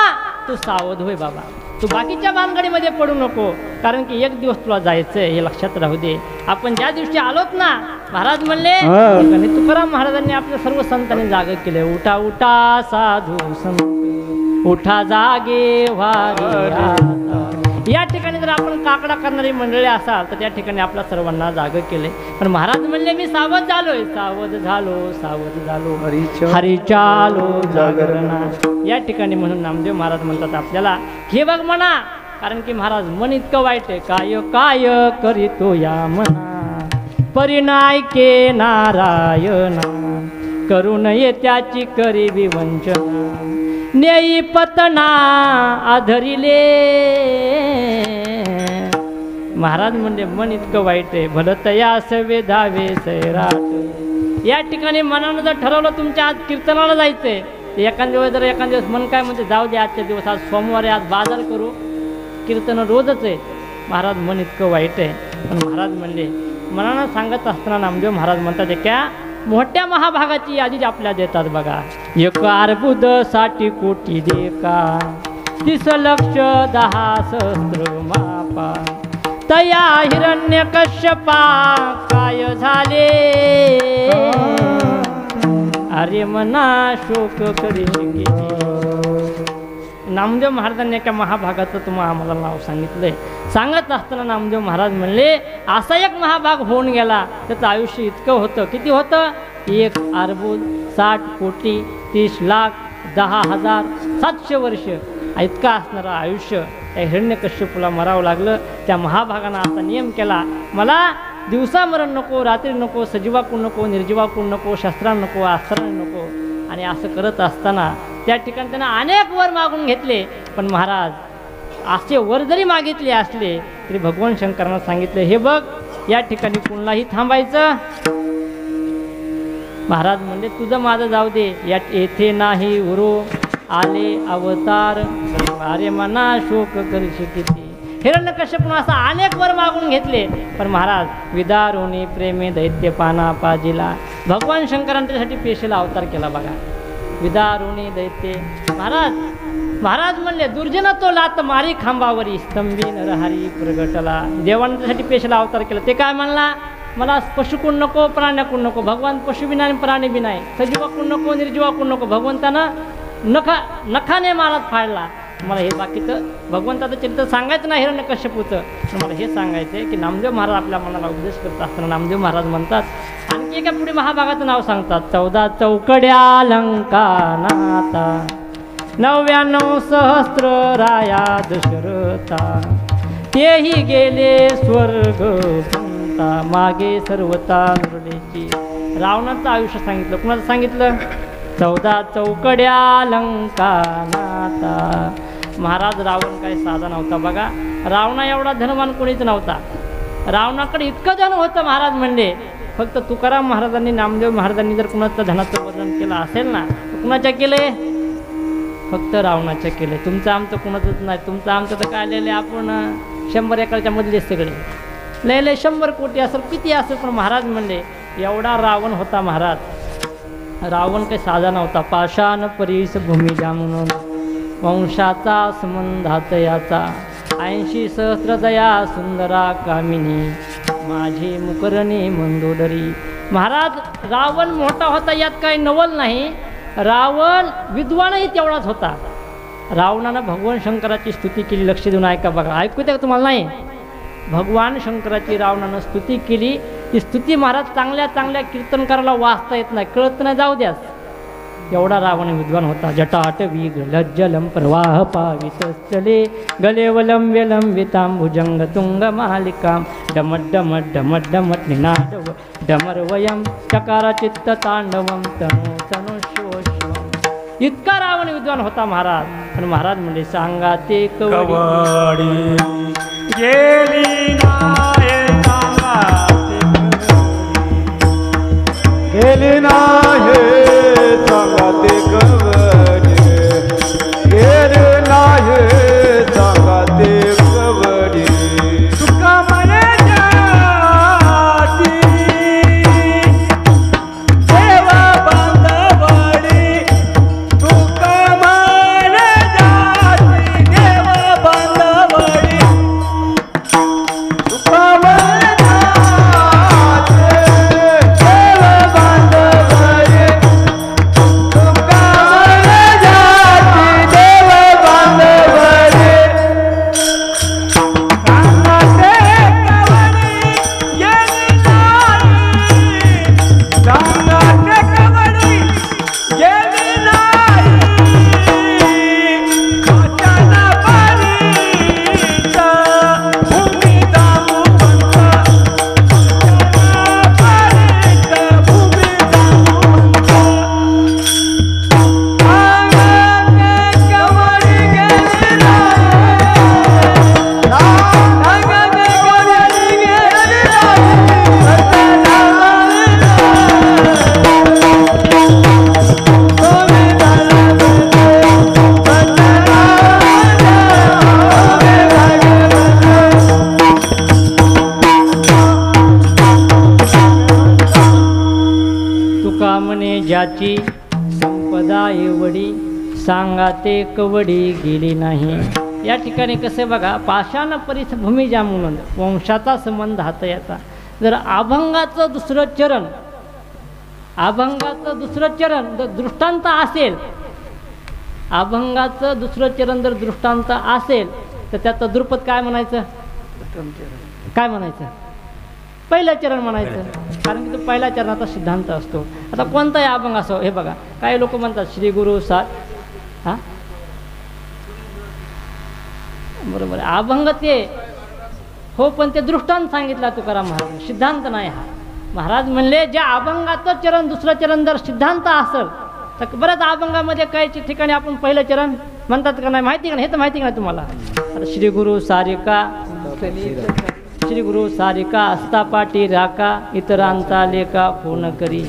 तू सावध होय बाबा तू बाकीच्या भानगडीमध्ये पडू नको कारण की एक दिवस तुला जायचं आहे हे लक्षात राहू दे. आपण ज्या दिवशी आलोत ना महाराज म्हणले आणि तुकाराम महाराजांनी आपल्या सर्व संतांनी जाग केले. उठा उठा साधू संत उठा जागे वारी आता. या ठिकाणी जर आपण काकडा करणारी मंडळी असाल तर त्या ठिकाणी आपल्या सर्वांना जाग केले. पण महाराज म्हणले मी सावध झालोय, सावध झालो हरिचालो जागरणा. या ठिकाणी म्हणून नामदेव महाराज म्हणतात आपल्याला हे बघ म्हणा, कारण की महाराज मन इतकं वाईट आहे. काय काय करीतो या मना परिणाय के नारायणा करू नये त्याची करी विवंचना नेई पतना आधरिले. महाराज म्हणजे मन इतकं वाईट आहे. भलत या सवे धावे सैराट. या ठिकाणी मनानं जर ठरवलं तुमच्या आज कीर्तनाला जायचंय एखाद्या दिवस मन काय म्हणते जाऊ दे आजच्या दिवस, आज सोमवार आज बाजार करू, कीर्तन रोजच आहे. महाराज मन इतकं वाईट आहे. पण महाराज म्हणले मनानं सांगत असताना नामदेव महाराज म्हणतात क्या मोठ्या महाभागाची यादी आपल्या देतात बघा. 1 अर्बुद 60 कोटी देखा 30 लक्ष 10 सहस्र मापा तया हिरण्यकश्यपा काय झाले अरे मना शोक करी किती. नामदेव महाराजांनी एका महाभागाचं तुम्हाला आम्हाला नाव सांगितलंय. सांगत असताना नामदेव महाराज म्हणले असा एक महाभाग होऊन गेला त्याचं आयुष्य इतकं होतं. किती होतं? 1 अर्बुद 60 कोटी 30 लाख 10,700 वर्ष इतकं असणारं आयुष्य त्या हिरण्यकश्यपूला मरावं लागलं. त्या महाभागानं असा नियम केला मला दिवसा मरण नको, रात्री नको, सजीवाकून नको, निर्जीवाकून नको, शस्त्रां नको, अस्त्रां नको. आणि असं करत असताना त्या ठिकाणी त्यांना अनेक वर मागून घेतले. पण महाराज असे वर जरी मागितले असले तरी भगवान शंकरांना सांगितले हे बघ या ठिकाणी कुणालाही थांबायचं. महाराज म्हणजे तुझं माझं जाऊ दे, येथे नाही उरो आले अवतार अरे मना शोक करशी किती. हिरण्यकश्यपून असा अनेक वर मागून घेतले. पण महाराज विदारुणी प्रेमे दैत्य पाना पाजिला. भगवान शंकरांच्यासाठी पेशला अवतार केला बघा. विदारुणी दैत्य महाराज म्हणले दुर्जना तो लात मारी खांबावरी स्तंभी नरहरी प्रगटला. देवांच्यासाठी पेशला अवतार केला. ते काय म्हणला मला पशुकुण नको, प्राण्याकुण नको. भगवान पशु बी नाही प्राणी बी नाही, सजीवाकुण नको, निर्जीवाकुण नको. भगवंतानं नखाने मारात फाडला. मला हे बाकीचं भगवंताचं चरित्र सांगायचं नाही हिरण्यकश्यपूचं. पण मला हे सांगायचं आहे की नामदेव महाराज आपल्या मनाला उपदेश करत असताना नामदेव महाराज म्हणतात आणखी एका पुढे महाभागाचं नाव सांगतात. 14 चौकड्या लंका नाता 99 सहस्र राया दशरथा तेही गेले स्वर्ग पंता मागे सर्वता मुरलेची. रावणाचं आयुष्य सांगितलं. कुणाचं सांगितलं? 14 चौकड्या लंका नाता. महाराज रावण काही साधा नव्हता बघा. रावणा एवढा धनवान कोणीच नव्हता. रावणाकडे इतकं धन होतं महाराज म्हणले फक्त तुकाराम महाराजांनी नामदेव महाराजांनी जर कुणाचं धनाचं वर्णन केलं असेल ना तर कुणाच्या केले? फक्त रावणाच्या केले. तुमचं आमचं कुणाचंच नाही. तुमचं आमचं तर काय लिहिले आपण 100 एकरच्या मधले सगळे लिहिले 100 कोटी असेल किती असेल. पण महाराज म्हणले एवढा रावण होता महाराज. रावण काही साधा नव्हता. पाषाण परीस भूमी जामून वंशाचा संबंधात याचा 80 सहस्र दया सुंदरा कामिनी माझी मुकरणी मंदोदरी. महाराज रावण मोठा होता यात काही नवल नाही. रावण विद्वानही तेवढाच होता. रावणानं भगवान शंकराची स्तुती केली. लक्ष देऊन ऐका बघा. ऐकू द्या तुम्हाला नाही. भगवान शंकराची रावणानं स्तुती केली. ती स्तुती महाराज चांगल्या चांगल्या कीर्तनकाराला वाचता येत नाही, कळत नाही, जाऊ द्यास. एवढा रावण विद्वान होता. जटाटवी गलज्जलम प्रवाह पावितस्थले गलेवलम व्यलंबितां भुजंग तुंग मालिकां डमट डमट डमट डमट निनादव डमरवयं चकार चित्त तांडवं तनु तनु शिव शिवं. इतका रावण विद्वान होता महाराज. पण महाराज म्हणजे सांगा ते कवडी गेली नाहे सांगा गेली नाहे सांगा ते कवडी गेली नाहे सांगा ते कवडी. तुका म्हणे जाती देवा बांधवडी. तुका म्हणे जाती देवा बांधवडी. ज्याची संपदा एवढी सांगा ते कवडी गेली नाही. या ठिकाणी कसं बघा, पाषाण परिसभूमी ज्या म्हणून वंशाचा संबंध हातयाचा. जर अभंगाचं दुसरं चरण, अभंगाचं दुसरं चरण जर दृष्टांत असेल, अभंगाचं दुसरं चरण जर दृष्टांत असेल तर त्याचं द्रुपद काय म्हणायचं, काय म्हणायचं, पहिलं चरण म्हणायचं. कारण की तो पहिल्या चरणाचा सिद्धांत असतो. आता कोणताही अभंग असो, हे बघा काही लोक म्हणतात श्री गुरु साथ, हां बरोबर आहे, अभंग ते हो, पण ते दृष्टांत सांगितला तुकाराम महाराज, सिद्धांत नाही हा. महाराज म्हणले ज्या अभंगाचं चरण दुसरं चरण जर सिद्धांत असेल तर बऱ्याच अभंगामध्ये काही ठिकाणी आपण पहिलं चरण म्हणतात का नाही माहिती का नाही, हे तर माहिती का नाही तुम्हाला. आता श्री गुरु सारिका, श्री गुरु सारिका असता पाठी राका, इतरांचा लेका फोन करी,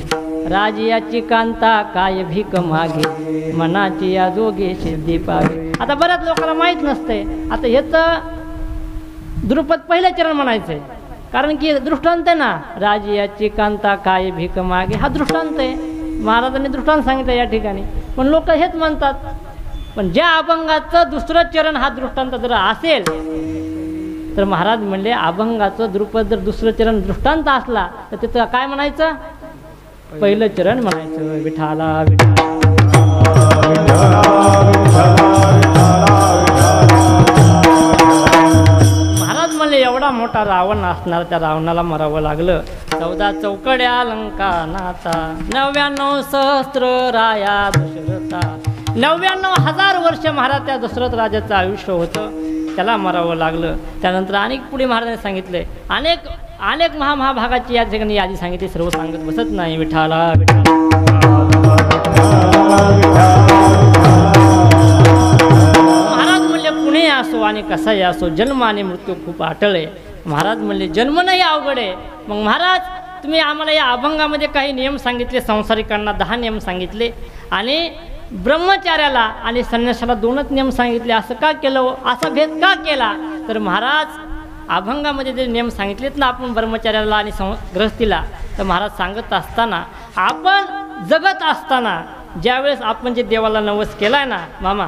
राजियाची कांता काय भीक मागे, मनाची या जोगे सिद्धी पावे. आता बऱ्याच लोकांना माहीत नसते. आता ह्याचं द्रुपद पहिलं चरण म्हणायचंय, कारण की दृष्टांत आहे ना, राजियाची कांता काय भीक मागे, हा दृष्टांत आहे. महाराजांनी दृष्टांत सांगितलं या ठिकाणी, पण लोक हेच म्हणतात. पण ज्या अभंगाचं दुसरं चरण हा दृष्टांत जर असेल तर महाराज म्हणले अभंगाचं द्रुपद जर दुसरं चरण दृष्टांत असला तर त्याचं काय म्हणायचं, पहिलं चरण म्हणायचं. विठाला विठाला महाराज म्हणले एवढा मोठा रावण असणार, त्या रावणाला मरावं लागलं. 14 चौकड्या लंका नाता, 99 सहस्त्र राया दशरथा, 99,000 वर्ष महाराज त्या दशरथ राजाचं आयुष्य होतं, त्याला मरावं लागलं. त्यानंतर अनेक पुढे महाराजांनी सांगितले, अनेक महाभागाची या ठिकाणी यादी सांगितली, सर्व सांगत बसत नाही. विठाला विठाला महाराज म्हणले कुणी असो आणि कसाही असो, जन्म आणि मृत्यू खूप अटळ. महाराज म्हणले जन्म नाही अवघड आहे. मग महाराज तुम्ही आम्हाला या अभंगामध्ये काही नियम सांगितले, संसारिकांना 10 नियम सांगितले आणि ब्रह्मचार्याला आणि संन्यासाला 2च नियम सांगितले, असं का केलं, असा भेद का केला. तर महाराज अभंगामध्ये जे नियम सांगितलेत ना आपण ब्रह्मचार्याला आणि गृहस्थीला, तर महाराज सांगत असताना, आपण जगत असताना ज्यावेळेस आपण जे देवाला नवस केलाय ना मामा,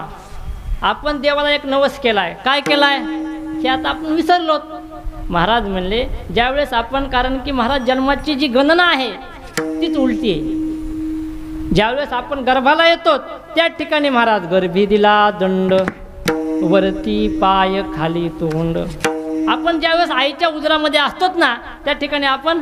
आपण देवाला एक नवस केलाय, काय केलाय हे आता आपण विसरलो. महाराज म्हणले ज्यावेळेस आपण, कारण की महाराज जन्माची जी गणना आहे तीच उलटी आहे. ज्यावेळेस आपण गर्भाला येतो त्या ठिकाणी महाराज गर्भी दिला दंड, वरती पाय खाली तोंड. आपण ज्यावेळेस आईच्या उदरामध्ये असतोच ना त्या ठिकाणी आपण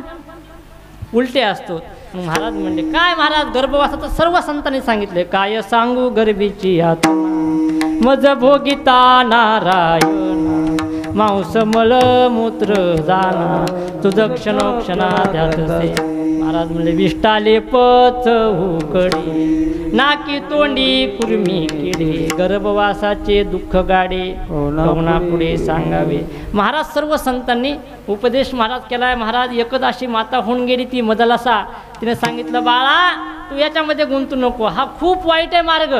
उलटे असतो. महाराज म्हणले काय, महाराज गर्भवासाचं सर्व संतांनी सांगितले, काय सांगू गर्भीची यातना, मज भोगिता नारायण, मांस मळ मूत्र जाना, तुझ क्षणोक्षणा ध्यातसे. महाराज म्हणले विष्टाले पच उकडी, नाकी तोंडी कुर्मी किडे, गर्भवासाचे दुःख गाडे, कोणा पुढे सांगावे. महाराज सर्व संतांनी उपदेश महाराज केलाय. महाराज एकच अशी माता होऊन गेली ती मदलासा, तिने सांगितलं बाळा तू याच्यामध्ये गुंतू नको, हा खूप वाईट आहे मार्ग.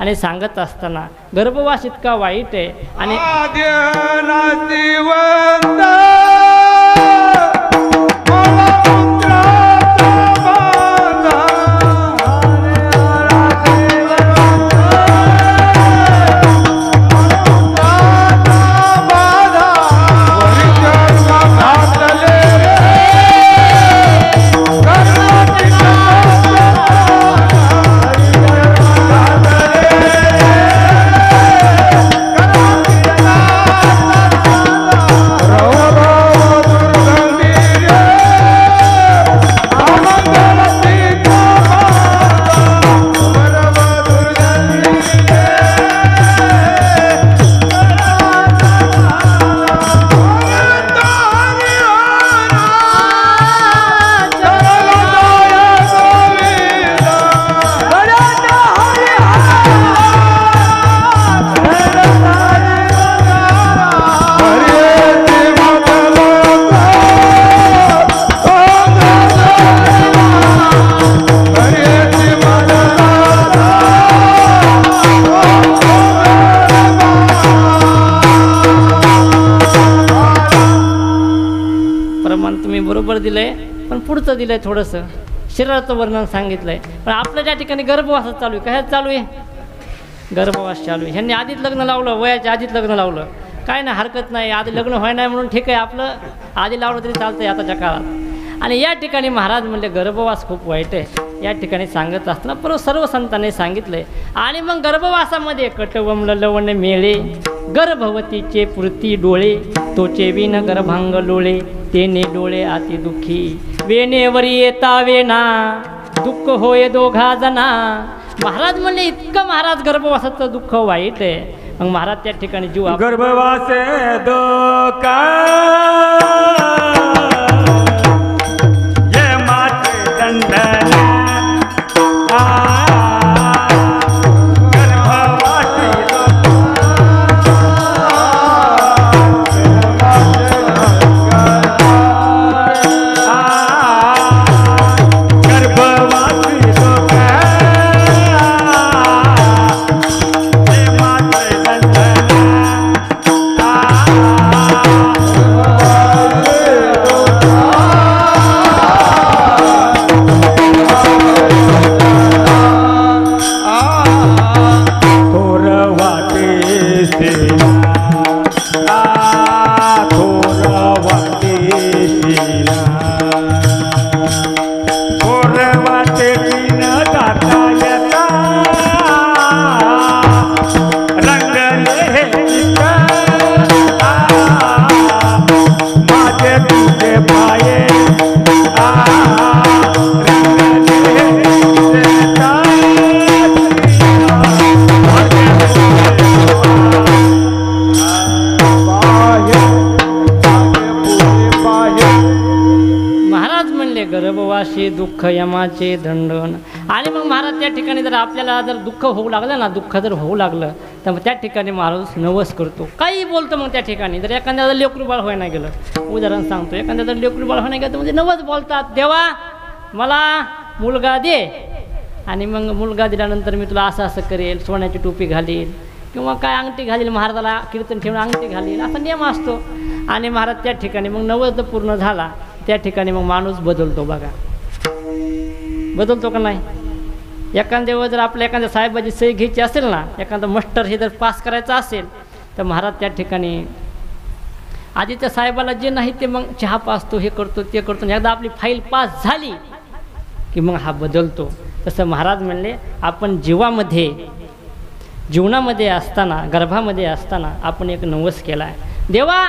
आणि सांगत असताना गर्भवास इतका वाईट आहे आणि दिलंय, पण पुढचं दिलंय थोडंसं. शरीराचं वर्णन सांगितलं आहे. पण आपलं त्या ठिकाणी गर्भवासच चालू आहे. कशात चालू आहे? गर्भवास चालू आहे. ह्यांनी आधीच लग्न लावलं, वयाच्या आधीच लग्न लावलं, काय नाही, हरकत नाही, आधी लग्न व्हाय नाही म्हणून ठीक आहे, आपलं आधी लावलं तरी चालतं आहे आताच्या काळात. आणि या ठिकाणी महाराज म्हणले गर्भवास खूप वाईट आहे. या ठिकाणी सांगत असताना परत सर्व संतांनी सांगितलं आहे. आणि मग गर्भवासामध्ये कटवमल लवण मेळे, गर्भवतीचे पुरती डोळे, तोचे विन गर्भांग लोळे, तेने डोळे अति दुःखी, वेणेवरी येता वेणा, दुःख होय दोघा जना. महाराज म्हणले इतकं महाराज गर्भवासाचं दुःख वाईट आहे. मग महाराज त्या ठिकाणी जीव गर्भवास दोका ये माते दंडन दुःख यमाचे दंडन. आणि मग महाराज त्या ठिकाणी जर आपल्याला जर दुःख होऊ लागलं ना, दुःख जर होऊ लागलं तर मग त्या ठिकाणी महाराज नवस करतो, काही बोलतो. मग त्या ठिकाणी जर एखाद्याला लेकरू बाळ व्हायला नाही गेलं, उदाहरण सांगतो, एखाद्याला लेकरू बाळ व्हायला गेलं तर म्हणजे नवस बोलतात, देवा मला मुलगा दे, आणि मग मुलगा दिल्यानंतर मी तुला असं असं करेल, सोन्याची टोपी घालील किंवा काय अंगठी घालील, महाराजाला कीर्तन ठेवून अंगठी घालील, असा नियम असतो. आणि महाराज त्या ठिकाणी मग नवस जर पूर्ण झाला त्या ठिकाणी मग माणूस बदलतो. बघा बदलतो का नाही? एखाद्या वेळेस जर आपल्या एखाद्या साहेबाची सही घ्यायची असेल ना, एखादं मास्टर हे जर पास करायचं असेल तर महाराज त्या ठिकाणी आधी त्या साहेबाला जे नाही ते मग चहा पाचतो, हे करतो, ते करतो. एकदा आपली फाईल पास झाली की मग हा बदलतो. तसं महाराज म्हणले आपण जीवनामध्ये असताना, गर्भामध्ये असताना आपण एक नवस केला आहे, देवा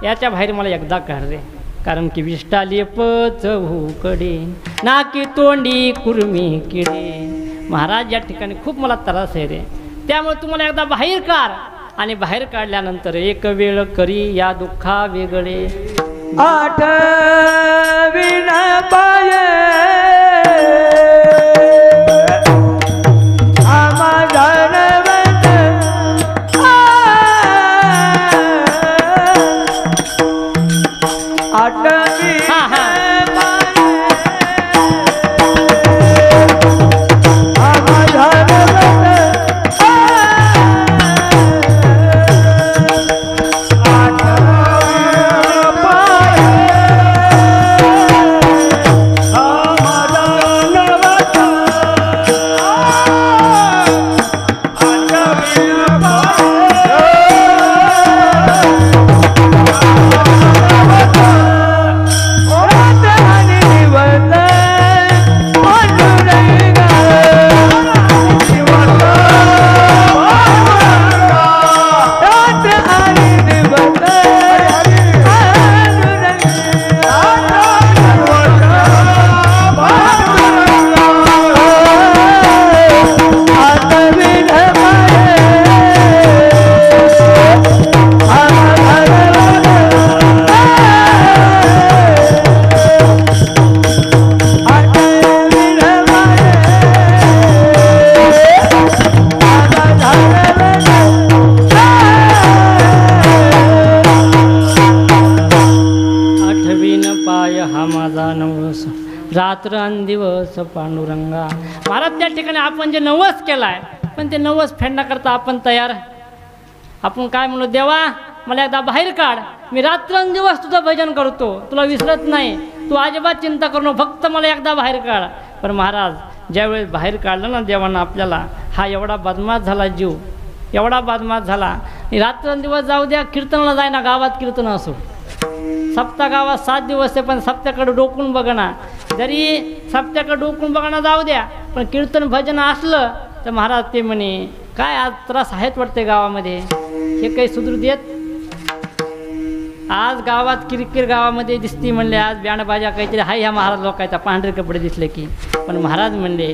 याच्या बाहेर मला एकदा काढ रे, कारण की विष्टा लेप चहूकडे, नाकी तोंडी कुर्मी किडे. महाराज या ठिकाणी खूप मला त्रास आहे रे, त्यामुळे तुम्हाला एकदा बाहेर काढ. आणि बाहेर काढल्यानंतर एक वेळ करी या दुःखा वेगळे, आठविण पाये रात्रंदिवस पांडुरंगा. महाराज त्या ठिकाणी आपण जे नवस केलाय, पण ते नवस फेडण्याकरता आपण तयार. आपण काय म्हणू, देवा मला एकदा बाहेर काढ, मी रात्रंदिवस तुझं भजन करतो, तुला विसरत नाही, तू अजिबात चिंता करू नको, फक्त मला एकदा बाहेर काढ. पण महाराज ज्यावेळेस बाहेर काढलं ना देवानं आपल्याला, हा एवढा बदमाश झाला जीव, एवढा बदमाश झाला. रात्रंदिवस जाऊ द्या, कीर्तनाला जाय ना, गावात कीर्तन असो, सप्ता गावात 7 दिवस आहे, पण सप्त्याकडे डोकून बघना. जरी सप्त्याकडे डोकून बघणं जाऊ द्या, पण कीर्तन भजन असलं तर महाराज ते म्हणे काय आज त्रास आहेत वाटते गावामध्ये, हे काही सुधरू देत. आज गावात किरकिर गावामध्ये दिसती म्हणले, आज ब्याणबाजा काहीतरी हाय ह्या महाराज लोकांचा, पांढरे कपडे दिसले की. पण महाराज म्हणले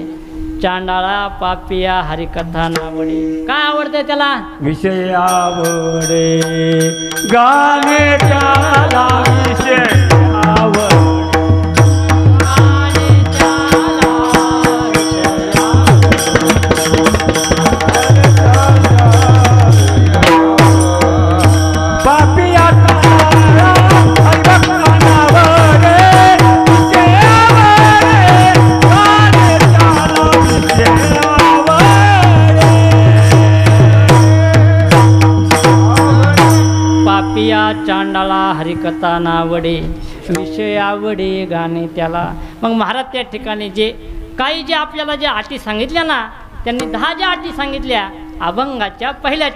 चांडाळा पापिया हरिकथा नावडे. काय आवडतंय त्याला? विषय आवडे गाणे त्याला विषय आवडे. चांडाळा हरिकथा नावडे, विषय आवडे गाणे त्याला. मग महाराज त्या ठिकाणी जे काही जे आपल्याला ज्या अटी सांगितल्या ना, त्यांनी 10 ज्या अटी सांगितल्या अभंगाच्या पहिल्या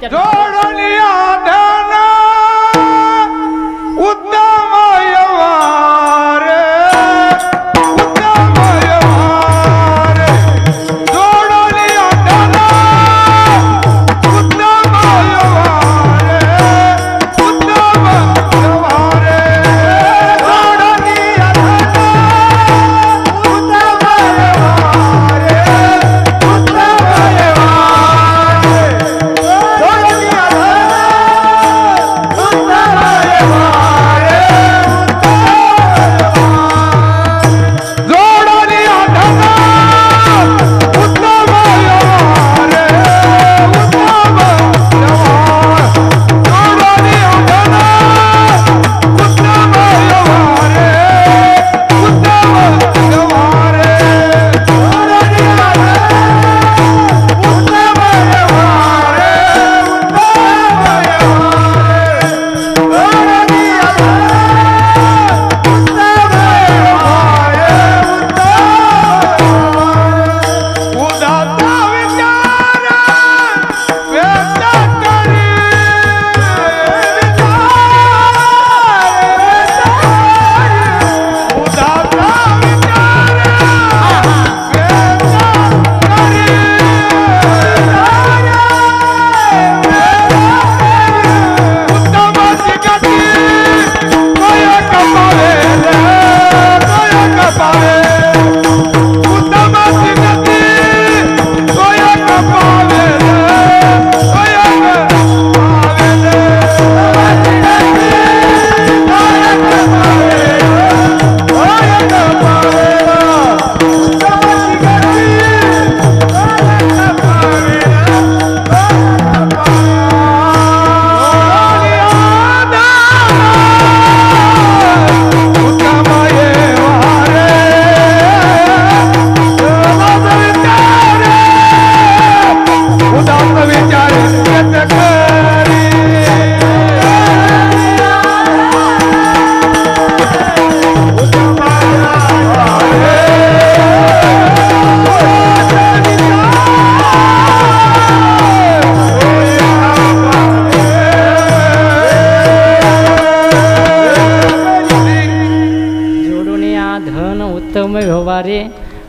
व्यवहारे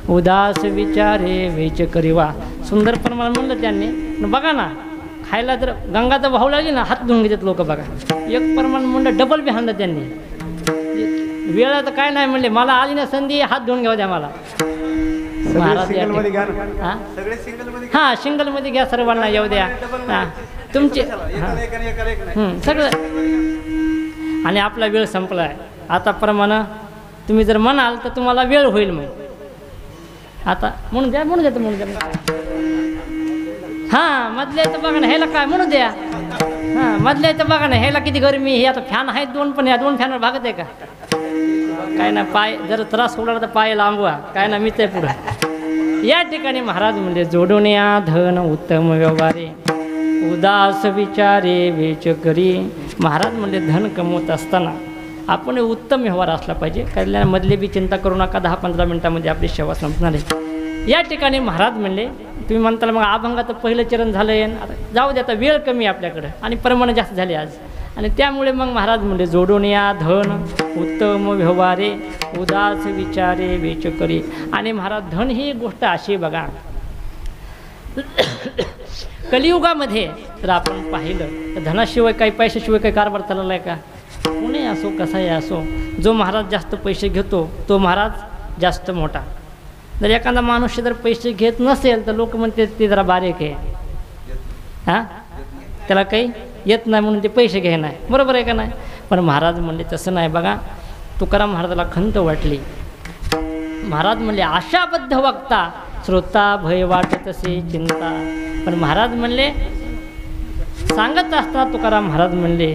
उदास विचारे वेच करीवा. सुंदर प्रमाण म्हणलं त्यांनी. बघा ना, खायला जर गंगा जर वाहू लागली ना, हात धुवून घेतात लोक. बघा, एक प्रमाण म्हणलं डबल बी हाणलं त्यांनी. वेळाचं काय नाही म्हणले, मला आली ना संधी, हात धुवून घ्या द्या मला. महाराज हां सिंगलमध्ये घ्या, सर्वांना येऊ द्या. हां तुमचे सगळं. आणि आपला वेळ संपला आहे आता. प्रमाणे तुम्ही जर म्हणाल तर तुम्हाला वेळ होईल. मग आता म्हणून द्या, म्हणून द्या, म्हणून द्या. हां मधल्याचं बघा ना, ह्याला काय म्हणू द्या. हां मधल्याचं बघा ना, ह्याला किती गरमी. हे आता फॅन आहेत 2, पण ह्या 2 फॅनवर भागत आहे का? काय ना, पाय जर त्रास होणार तर पाय लांबवा. काय ना, मीच आहे पुढं. या ठिकाणी महाराज म्हणजे जोडून या धन उत्तम व्यवहारे उदास विचारे वेच करी. महाराज म्हणजे धन कमवत असताना आपण उत्तम व्यवहार असला पाहिजे. कल्याणामधले बी चिंता करू नका, 10-15 मिनिटामध्ये आपली सेवा संपणार आहे. या ठिकाणी महाराज म्हणले, तुम्ही म्हणताल मग अभंगाचं पहिलं चरण झालं आहे, आता जाऊ दे, आता वेळ कमी आपल्याकडं आणि प्रमाण जास्त झाले आज. आणि त्यामुळे मग महाराज म्हणले, जोडून या धन उत्तम व्यवहारे, उदास विचारे वेच करी. आणि महाराज धन ही गोष्ट अशी बघा, कलियुगामध्ये जर आपण पाहिलं तर धनाशिवाय काही, पैशाशिवाय काही कारभार चालला आहे का? कोणी असो, कसाही असो, जो महाराज जास्त पैसे घेतो तो महाराज जास्त मोठा. जर एखादा माणूस जर पैसे घेत नसेल तर लोक म्हणते ते जरा बारीक आहे, हां, त्याला काही येत नाही म्हणून ते पैसे घे नाही. बरोबर आहे का नाही? पण महाराज म्हणले तसं नाही. बघा, तुकाराम महाराजाला खंत वाटली. महाराज म्हणले, आशाबद्ध वक्ता श्रोता भय वाटत असे चिंता. पण महाराज म्हणले, सांगत असताना तुकाराम महाराज म्हणले,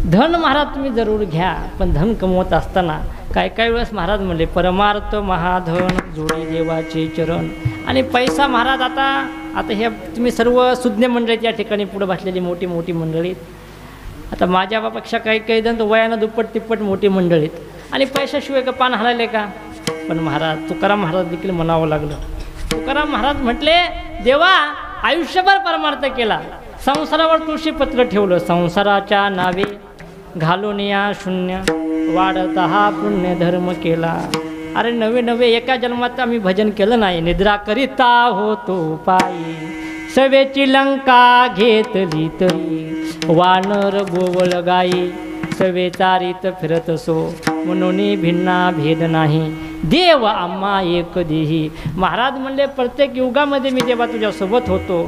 धन महाराज तुम्ही जरूर घ्या, पण धन कमवत असताना काही वेळेस महाराज म्हणले, परमार्थ महाधन जोडी देवाचे चरण. आणि पैसा महाराज आता हे तुम्ही सर्व सुज्ञ मंडळीत या ठिकाणी पुढे बसलेली मोठी मोठी मंडळीत, आता माझ्या बापेक्षा काही जण वयानं दुप्पट तिप्पट मोठी मंडळीत, आणि पैशाशिवाय का पान हलायले का? पण महाराज तुकाराम महाराज देखील म्हणावं लागलं. तुकाराम महाराज म्हटले, देवा आयुष्यभर परमार्थ केला, संसारावर तुळशीपत्र ठेवलं, संसाराच्या नावे घालून या शून्य वाढता हा पुण्य धर्म केला. अरे नवे एका जन्मात आम्ही भजन केलं नाही, निद्रा करिता होतो पायी, सवेची लंका घेतली तरी वानर गोवळ गाई, सवे चारीत फिरत असो म्हणून भिन्ना भेद नाही, देव आम्हा एक देही. महाराज म्हणले, प्रत्येक युगामध्ये मी देवा तुझ्यासोबत होतो,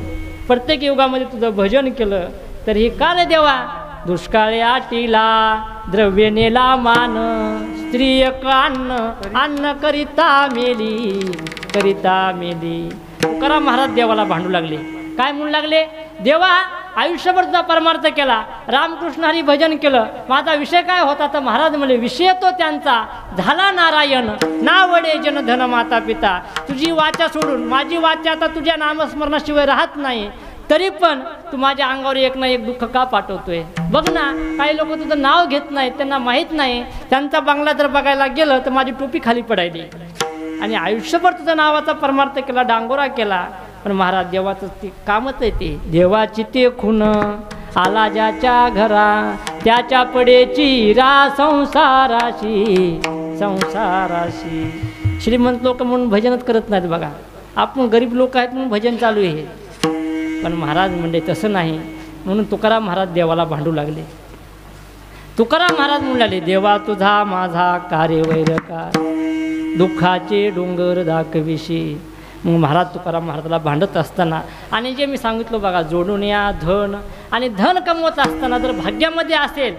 प्रत्येक युगामध्ये तुझं भजन केलं, तर ही का रे देवा? दुष्काळी आटीला द्रव्य नेला मान, स्त्री एक अन्न करिता मेली. तुकाराम महाराज देवाला भांडू लागले. काय म्हणू लागले? देवा आयुष्यभर तुझा परमार्थ केला, रामकृष्ण हरी भजन केलं, माझा विषय काय होता? तर महाराज म्हणले, विषय तो त्यांचा झाला नारायण, नावडे जन धन माता पिता. तुझी वाचा सोडून माझी वाचा आता तुझ्या नामस्मरणाशिवाय राहत नाही, तरी पण तू माझ्या अंगावर एक ना एक दुःख का पाठवतोय? बघ ना, काही लोक तुझं नाव घेत नाहीत, त्यांना माहीत नाही, त्यांचा बंगला जर बघायला गेलं तर माझी टोपी खाली पडायली. आणि आयुष्यभर तुझा नावाचा परमार्थ केला, डांगोरा केला. पण महाराज देवाचं ते कामच आहे, ते देवाची ते खून आला ज्याच्या घरा, त्याच्या पडेची रा संसाराशी. श्रीमंत लोक म्हणून भजनच करत नाहीत बघा, आपण गरीब लोक आहेत म्हणून भजन चालू आहे. पण महाराज म्हणले तसं नाही, म्हणून तुकाराम महाराज देवाला भांडू लागले. तुकाराम महाराज म्हणले, देवा तुझा माझा कार्य वैर का, दुःखाचे डोंगर दाखविशी. मग महाराज तुकाराम महाराजाला भांडत असताना, आणि जे मी सांगितलं बघा, जोडून या धन, आणि धन कमवत असताना जर भाग्यामध्ये असेल,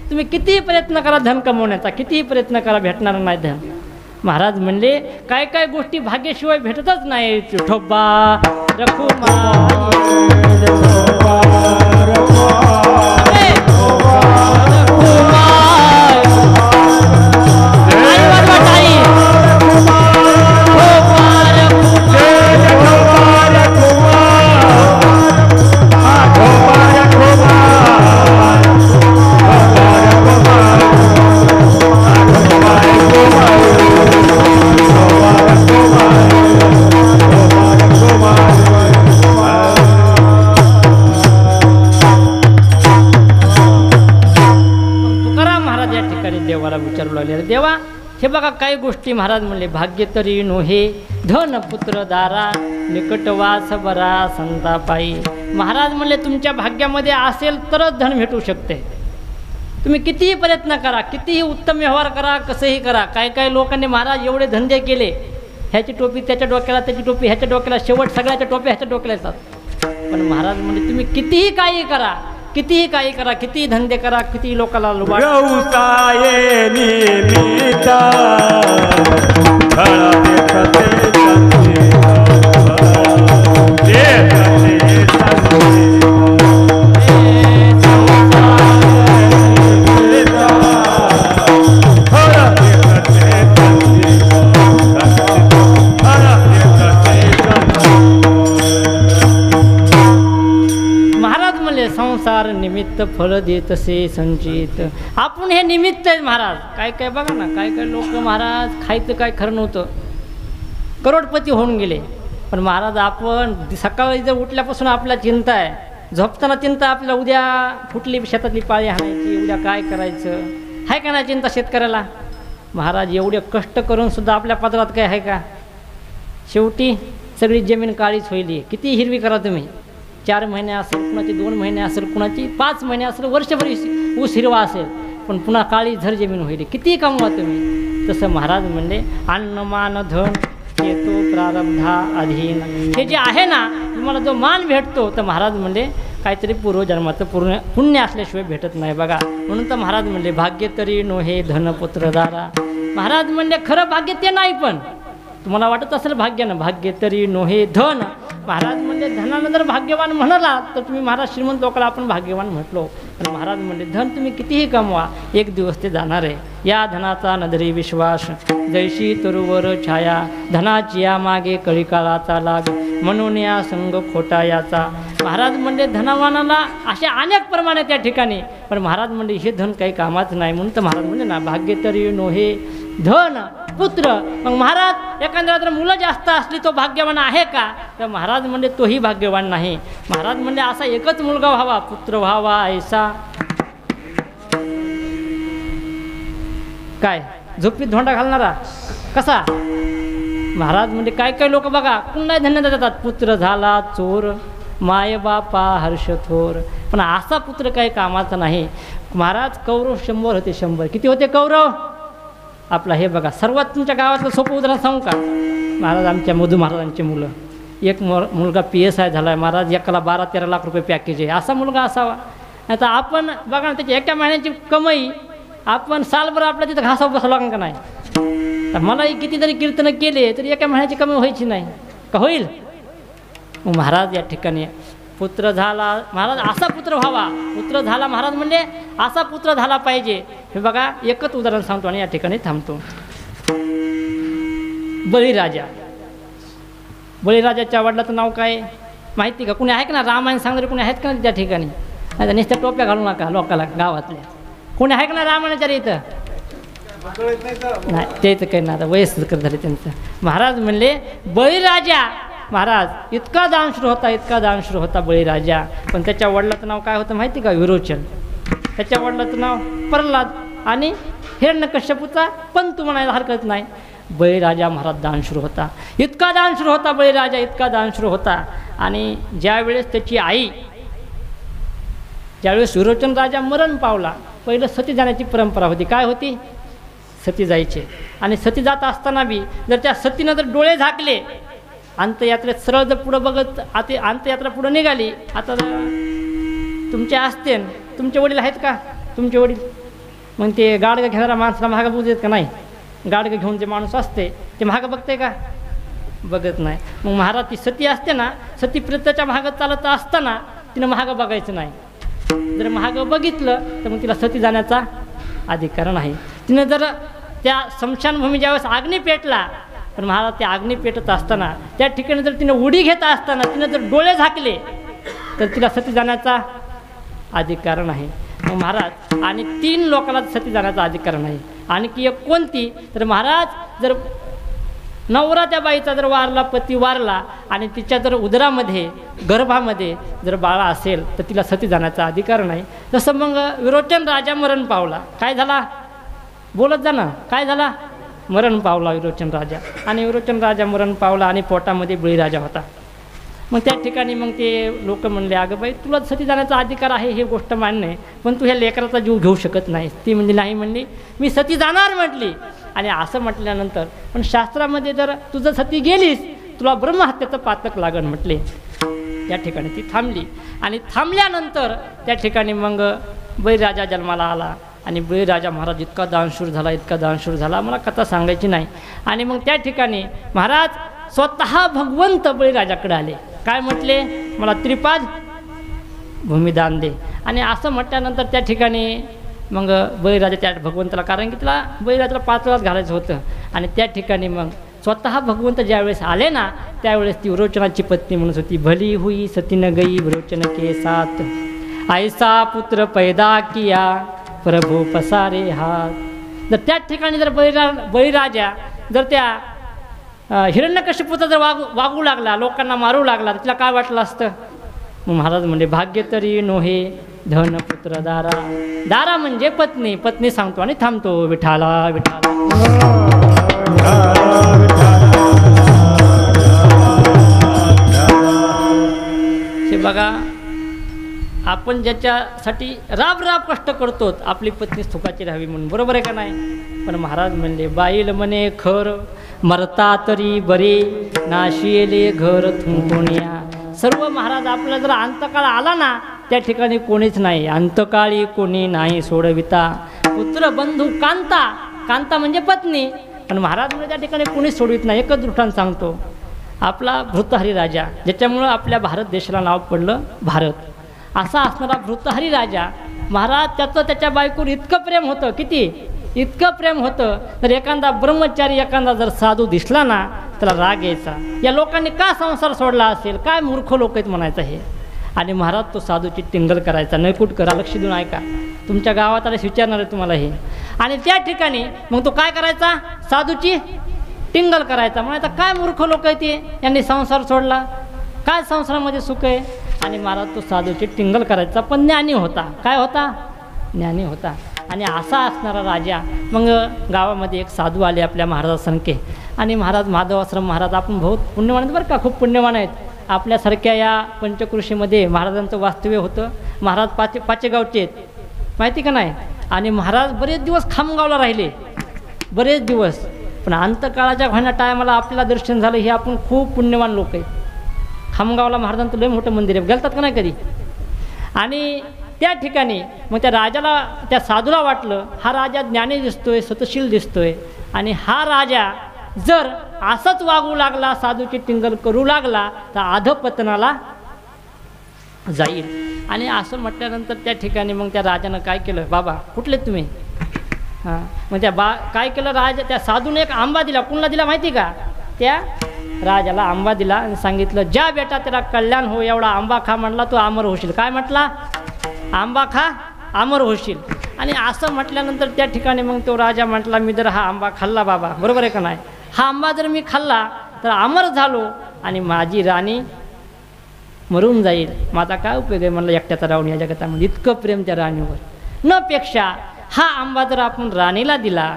तुम्ही कितीही प्रयत्न करा धन कमवण्याचा, कितीही प्रयत्न करा, भेटणार नाही धन. महाराज म्हणले, काय गोष्टी भाग्याशिवाय भेटतच नाही. ठोबा रखुमा देवा हे बघा काही गोष्टी. महाराज म्हणले, भाग्य तरी नोहे धन पुत्र दारा, निकटवास बरा संतापाई. महाराज म्हणले, तुमच्या भाग्यामध्ये असेल तरच धन भेटू शकते. तुम्ही कितीही प्रयत्न करा, कितीही उत्तम व्यवहार करा, कसंही करा. काही लोकांनी महाराज एवढे धंदे केले, ह्याची टोपी त्याच्या डोक्याला, त्याची टोपी ह्याच्या डोक्याला, शेवट सगळ्याच्या टोप्या ह्याच्या डोक्याला येतात. पण महाराज म्हणले, तुम्ही कितीही काही करा, कितीही काही करा, कितीही धंदे करा, कितीही लोकांना व्यवसाये निमित्त संसार निमित्त संचित फळ देतसे संचित. आपण हे निमित्त आहे महाराज. काय काय बघा ना, काय काय लोक महाराज खायचं काय खरं नव्हतं, करोडपती होऊन गेले. पण महाराज आपण सकाळी जर उठल्यापासून आपल्याला चिंता आहे, झोपताना चिंता आपल्याला उद्या फुटली शेतातली पाळी हाणायची, उद्या काय करायचं आहे का नाही चिंता शेतकऱ्याला. महाराज एवढे कष्ट करून सुद्धा आपल्या पदरात काय आहे का. शेवटी सगळी जमीन काळीच होईल. किती हिरवी करा तुम्ही, 4 महिने असेल, कुणाची 2 महिने असेल, कुणाची 5 महिने असेल, वर्षभर ऊस हिरवा असेल, पण पुन्हा काळी झर जमीन होईल. किती कमवा तुम्ही. तसं महाराज म्हणले अन्न मान धन येतो प्रारब्धा अधीन. हे जे आहे ना तुम्हाला जो मान भेटतो, तर महाराज म्हणले काहीतरी पूर्वजन्माचं पुण्य असल्याशिवाय भेटत नाही बघा. म्हणून तर महाराज म्हणले भाग्य तरी नोहे धन पुत्रधारा. महाराज म्हणले खरं भाग्य ते नाही, पण तुम्हाला वाटत असेल भाग्यानं, भाग्य तरी नोहे धन. महाराज म्हणजे धनानं जर भाग्यवान म्हणाला तर तुम्ही महाराज श्रीमंत लोकांना आपण भाग्यवान म्हटलो. पण महाराज म्हणजे धन तुम्ही कितीही कमवा, एक दिवस ते जाणार आहे. या धनाचा नदरी विश्वास जैशी तरुवर छाया, धनाची या मागे कळीकाळाचा लाग म्हणून या संग खोटा याचा. महाराज म्हणजे धनवानाला असे अनेक प्रमाणे त्या ठिकाणी, पण महाराज म्हणजे हे धन काही कामाचं नाही. म्हणून तर महाराज म्हणजे ना भाग्य तरी नोहे धन पुत्र. मग महाराज एखाद्या जर मुलं जास्त असली तो भाग्यवान आहे का, तर महाराज म्हणजे तोही भाग्यवान नाही. महाराज म्हणजे असा एकच मुलगा व्हावा, पुत्र व्हावा ऐसा. काय झोपीत धोंडा घालणारा कसा. महाराज म्हणजे काय काय लोक बघा पुन्हा धन्यता देतात, पुत्र झाला चोर माय बापा हर्ष थोर. पण असा पुत्र काही कामाचा नाही. महाराज कौरव 100 होते. 100 किती होते कौरव. आपला हे बघा सर्वात तुमच्या गावातलं सोपं उदाहरण सांगू का. महाराज आमच्या मधू महाराजांची मुलं, एक मुलगा PSI झाला आहे महाराज, एकाला 12-13 लाख रुपये पॅकेज आहे. असा मुलगा असावा. आता आपण बघा ना त्याची एका महिन्याची कमाई आपण सालभर आपल्या तिथं घासावर बसवला का नाही. तर मलाही कितीतरी कीर्तनं केले तरी एका महिन्याची कमाई व्हायची नाही का, होईल. मग महाराज या ठिकाणी पुत्र झाला, महाराज असा पुत्र व्हावा. पुत्र झाला महाराज म्हणजे असा पुत्र झाला पाहिजे. हे बघा एकच उदाहरण सांगतो आणि या ठिकाणी थांबतो. बळीराजा. बळीराजाच्या वडिलाचं नाव काय माहिती का. कुणी आहे का ना रामायण सांगणारे कुणी आहेत का ना त्या ठिकाणी. नाही नुसत्या टोप्या घालू नका लोकाला गावातल्या. कोणी आहे का ना रामायणाच्या इथं. नाही ते तर काही ना आता वयस्कर झाले त्यांचं. महाराज म्हणले बळीराजा महाराज इतका दानशूर होता, इतका दानशूर होता बळीराजा. पण त्याच्या वडिलाचं नाव काय होतं माहिती का, विरोचन. त्याच्या वडिलाचं नाव प्रल्हाद आणि हिरण्यकश्यपूचा पंतू म्हणायला हरकत नाही. बळीराजा महाराज दानशूर होता, इतका दानशूर होता बळीराजा, इतका दानशूर होता. आणि ज्यावेळेस त्याची आई, ज्यावेळेस विरोचन राजा मरण पावला, पहिलं सती जाण्याची परंपरा होती. काय होती, सती जायचे. आणि सती जात असताना बी जर त्या सतीनं जर डोळे झाकले, अंत्ययात्रेत सरळ जर पुढं बघत आता अंत्ययात्रा पुढं निघाली. आता तुमचे असते, तुमचे वडील आहेत का तुमचे वडील, मग ते गाडगं घेणारा माणसाला महाग बघू देत का नाही. गाडगं घेऊन जे माणूस असते ते महाग बघते का, बघत नाही. मग महाराज ती सती असते ना, सती प्रेताच्या महागात चालत असताना तिनं महाग बघायचं नाही. जर महाग बघितलं तर मग तिला सती जाण्याचा अधिकार नाही. तिनं जर त्या स्मशानभूमी ज्यावेळेस अग्नी पेटला, पण महाराज त्या अग्नी पेटत असताना त्या ठिकाणी जर तिनं उडी घेत असताना तिनं जर डोळे झाकले तर तिला सती जाण्याचा अधिकार नाही. मग महाराज आणि 3 लोकांना सती जाण्याचा अधिकार नाही. आणखी एक कोणती तर महाराज जर नवरा त्या बाईचा जर वारला, पती वारला आणि तिच्या जर उदरामध्ये गर्भामध्ये जर बाळा असेल तर तिला सती जाण्याचा अधिकार नाही. जसं मग विरोचन राजा मरण पावला, काय झाला बोलत जा ना, काय झाला मरण पावला विरोचन राजा. आणि विरोचन राजा मरण पावला आणि पोटामध्ये बळीराजा होता. मग त्या ठिकाणी मग ते लोक म्हणले अगं बाई तुला सती जाण्याचा अधिकार आहे हे गोष्ट मान्य आहे, पण तू ह्या लेकराचा जीव घेऊ शकत नाहीस. ती म्हणजे नाही म्हणली मी सती जाणार म्हटली. आणि असं म्हटल्यानंतर पण शास्त्रामध्ये जर तुझं सती गेलीस तुला ब्रह्महत्येचं पातक लागण म्हटले. त्या ठिकाणी ती थांबली. आणि थांबल्यानंतर त्या ठिकाणी मग बळीराजा जन्माला आला. आणि बळीराजा महाराज इतका दानशूर झाला, इतका दानशूर झाला, मला कथा सांगायची नाही. आणि मग त्या ठिकाणी महाराज स्वतः भगवंत बळीराजाकडे आले. काय म्हटले, मला त्रिपाद भूमिदान दे. आणि असं म्हटल्यानंतर त्या ठिकाणी मग बळीराजा त्या भगवंताला, कारण की तिला बळीराजाला 5 वेळाच घालायचं होतं. आणि त्या ठिकाणी मग स्वतः भगवंत ज्यावेळेस आले ना त्यावेळेस ती विरोचनाची पत्नी म्हणत होती, भली हुई सतीन गई विरोचन के साथ ऐसा पुत्र पैदा किया प्रभू पसारे हात. जर त्याच ठिकाणी जर बळीराजा जर त्या हिरण्यकशिपूचा जर वागू लागला, लोकांना मारू लागला, तर तिला काय वाटलं असतं? मग महाराज म्हणजे भाग्य तरी नोहे धन पुत्र दारा. दारा म्हणजे पत्नी. पत्नी सांगतो आणि थांबतो विठाला विठाला. हे बघा, आपण ज्याच्यासाठी राब राब कष्ट करतो आपली पत्नी सुखाची राहावी म्हणून, बरोबर आहे का नाही? पण महाराज म्हणले बाईल म्हणे खर मरता तरी बरे नाशिले घर थुंकोनिया. सर्व महाराज आपला जर अंतकाळ आला ना, त्या ठिकाणी कोणीच नाही. अंतकाळी कोणी नाही सोडविता पुत्र बंधू कांता. कांता म्हणजे पत्नी. पण महाराज म्हणजे त्या ठिकाणी कोणीच सोडवित नाही. एकच दृष्टांत सांगतो. आपला भृतहरी राजा, ज्याच्यामुळं आपल्या भारत देशाला नाव पडलं भारत, असा असणारा भृतहरी राजा महाराज, त्याचं त्याच्या बायकोवर इतकं प्रेम होतं. किती? इतकं प्रेम होतं. तर एखादा ब्रह्मचारी, एखादा जर साधू दिसला ना, त्याला राग यायचा. या लोकांनी का संसार सोडला असेल? काय मूर्ख लोक आहेत म्हणायचं हे. आणि महाराज तो साधूची टिंगल करायचा. नैकुट करा, लक्ष देऊन ऐका. तुमच्या गावात आले विचारणार आहे तुम्हाला हे. आणि त्या ठिकाणी मग तो काय करायचा? साधूची टिंगल करायचा. म्हणायचा काय मूर्ख लोक आहे ते, यांनी संसार सोडला, काय संसारामध्ये सुख आहे. आणि महाराज तो साधूची टिंगल करायचा. पण ज्ञानी होता. काय होता? ज्ञानी होता. आणि असा असणारा राजा, मग गावामध्ये एक साधू आले आपल्या महाराजासारखे. आणि महाराज माधवाश्रम महाराज, आपण बहुत पुण्यवान आहेत बरं का, खूप पुण्यवान आहेत. आपल्यासारख्या या पंचकृषीमध्ये महाराजांचं वास्तव्य होतं. महाराज पाचेगावचे आहेत, माहिती का नाही? आणि महाराज बरेच दिवस खामगावला राहिले, बरेच दिवस. पण अंतकाळाच्या घाण्या टायमाला आपल्याला दर्शन झालं. हे आपण खूप पुण्यवान लोक आहेत. खामगावला महाराजांचं लय मोठं मंदिर आहे, गेलतात का नाही कधी? आणि त्या ठिकाणी मग त्या राजाला, त्या साधूला वाटलं हा राजा ज्ञानी दिसतोय, सतशील दिसतोय, आणि हा राजा जर असंच वागू लागला, साधूची टिंगल करू लागला, तर अधपतनाला जाईल. आणि असं म्हटल्यानंतर त्या ठिकाणी मग त्या राजानं काय केलं? बाबा कुठले तुम्ही? हां, मग त्या काय केलं राजा? त्या साधूने एक आंबा दिला. कुणाला दिला माहिती का? त्या राजाला आंबा दिला आणि सांगितलं, ज्या बेटा त्याला कल्याण हो, एवढा आंबा खा. म्हणला तो अमर होशील. काय म्हटला? आंबा खा, अमर होशील. आणि असं म्हटल्यानंतर त्या ठिकाणी मग तो राजा म्हटला, मी जर हा आंबा खाल्ला बाबा, बरोबर आहे का नाही, हा आंबा जर मी खाल्ला तर अमर झालो आणि माझी राणी मरून जाईल. माझा काय उपयोग आहे म्हणलं एकट्याचा राहून या जगतामध्ये. इतकं प्रेम त्या राणीवर. न पेक्षा हा आंबा जर आपण राणीला दिला,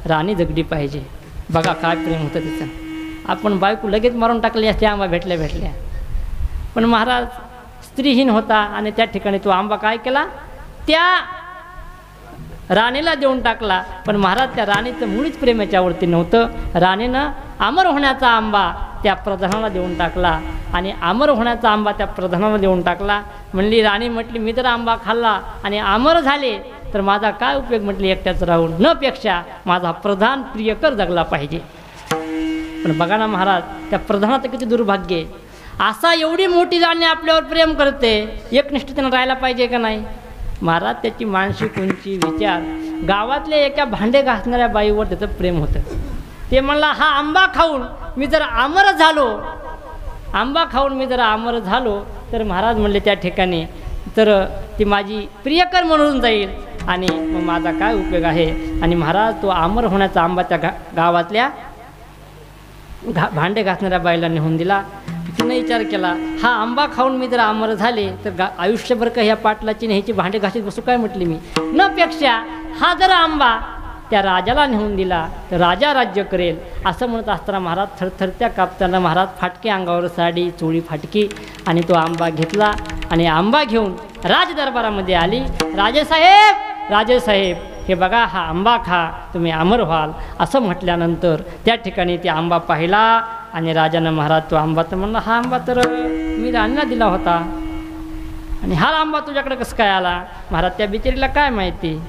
राणी जगली पाहिजे. बघा काय प्रेम होतं तिचं. आपण बायको लगेच मारून टाकली असते आंबा भेटल्या भेटल्या. पण महाराज स्त्रीहीन होता आणि त्या ठिकाणी तो आंबा काय केला? त्या राणीला देऊन टाकला. पण महाराज त्या राणीचं मुळीच प्रेम याच्यावरती नव्हतं. राणीनं अमर होण्याचा आंबा त्या प्रधानाला देऊन टाकला. आणि अमर होण्याचा आंबा त्या प्रधानाला देऊन टाकला. म्हणली राणी म्हटली, मी जर आंबा खाल्ला आणि अमर झाले तर माझा काय उपयोग म्हटली एकट्याच राहून. न पेक्षा माझा प्रधान प्रियकर जगला पाहिजे. पण बघा ना महाराज, त्या प्रधानाचं किती दुर्भाग्य आहे. असा एवढी मोठी राणी आपल्यावर प्रेम करते, एकनिष्ठतेनं राहायला पाहिजे का नाही? महाराज त्याची मानसिक उंची, विचार, गावातल्या एका भांडे घासणाऱ्या बाईवर त्याचं प्रेम होतं. ते म्हणला हा आंबा खाऊन मी जर अमर झालो, आंबा खाऊन मी जर अमर झालो तर महाराज म्हणले त्या ठिकाणी तर ती माझी प्रियकर म्हणून जाईल आणि मग माझा काय उपयोग आहे. आणि महाराज तो अमर होण्याचा आंबा त्या गावातल्या भांडे घासणाऱ्या बाईला नेऊन दिला. तिने विचार केला, हा आंबा खाऊन मी जर अमर झाले तर आयुष्यभर का ह्या पाटलाची न्यायची भांडे घासीत बसू काय म्हटली मी. न पेक्षा हा जर आंबा त्या राजाला नेऊन दिला तर राजा राज्य करेल. असं म्हणत असताना महाराज थरथरत्या कापताना महाराज फाटके अंगावर साडी, चोळी फाटकी, आणि तो आंबा घेतला आणि आंबा घेऊन राजदरबारामध्ये आली. राजेसाहेब, राजेसाहेब, हे बघा हा आंबा खा, तुम्ही अमर व्हाल. असं म्हटल्यानंतर त्या ठिकाणी ते आंबा पाहिला आणि राजानं महाराज तो आंबा तर म्हणला, हा आंबा तर मी राणीला दिला होता आणि हा आंबा तुझ्याकडे कसं काय आला? महाराज त्या बिचारीला काय माहिती.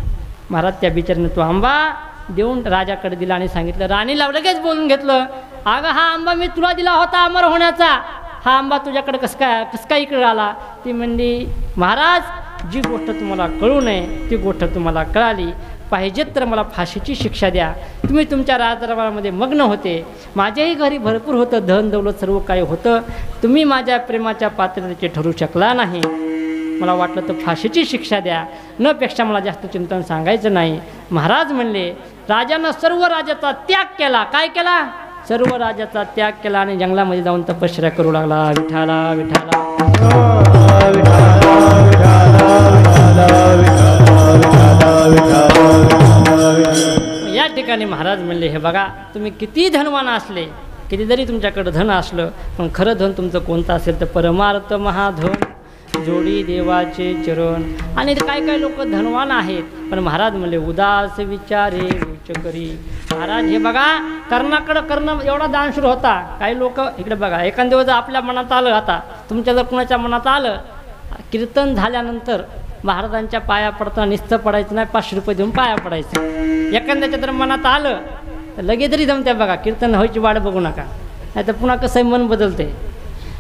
महाराज त्या बिचारीनं तो आंबा देऊन राजाकडे दिला आणि सांगितलं, राणीला लगेच बोलून घेतलं, अगं हा आंबा मी तुला दिला होता अमर होण्याचा, हा आंबा तुझ्याकडे कसं काय इकडे आला? ती म्हणली, महाराज जी गोष्ट तुम्हाला कळू नये ती गोष्ट तुम्हाला कळाली पाहिजेत तर मला फाशीची शिक्षा द्या. तुम्ही तुमच्या राजदरबारामध्ये मग्न होते, माझ्याही घरी भरपूर होतं, धन दौलत सर्व काही होतं, तुम्ही माझ्या प्रेमाच्या पात्रतेचे ठरू शकला नाही. मला वाटलं तर फाशीची शिक्षा द्या, न पेक्षा मला जास्त चिंतन सांगायचं नाही. महाराज म्हणले राजानं सर्व राजाचा त्याग केला. काय केला? सर्व राजाचा त्याग केला आणि जंगलामध्ये जाऊन तपश्चर्या करू लागला. विठाला विठाला या ठिकाणी महाराज म्हणले हे बघा, तुम्ही किती धनवान असले, किती जरी तुमच्याकडं धन असलं, पण खरं धन तुमचं कोणतं असेल तर परमार्थ महाधन, जोडी देवाचे चरण. आणि काय काय लोक धनवान आहेत, पण महाराज म्हणले उदास विचारे उच्च करी. महाराज हे बघा, कर्णाकडं करणं एवढा दानशूर होता. काही लोक इकडे बघा, एखाद्या वेळेस आपल्या मनात आलं, आता तुमच्या जर कुणाच्या मनात आलं, कीर्तन झाल्यानंतर महाराजांच्या पाया पडताना नुसतं पडायचं नाही, 500 रुपये देऊन पाया पडायचं. एखाद्याच्या जर मनात आलं तर लगेच तरी जमते बघा, कीर्तन व्हायची वाट बघू नका, नाही तर पुन्हा कसंही मन बदलते.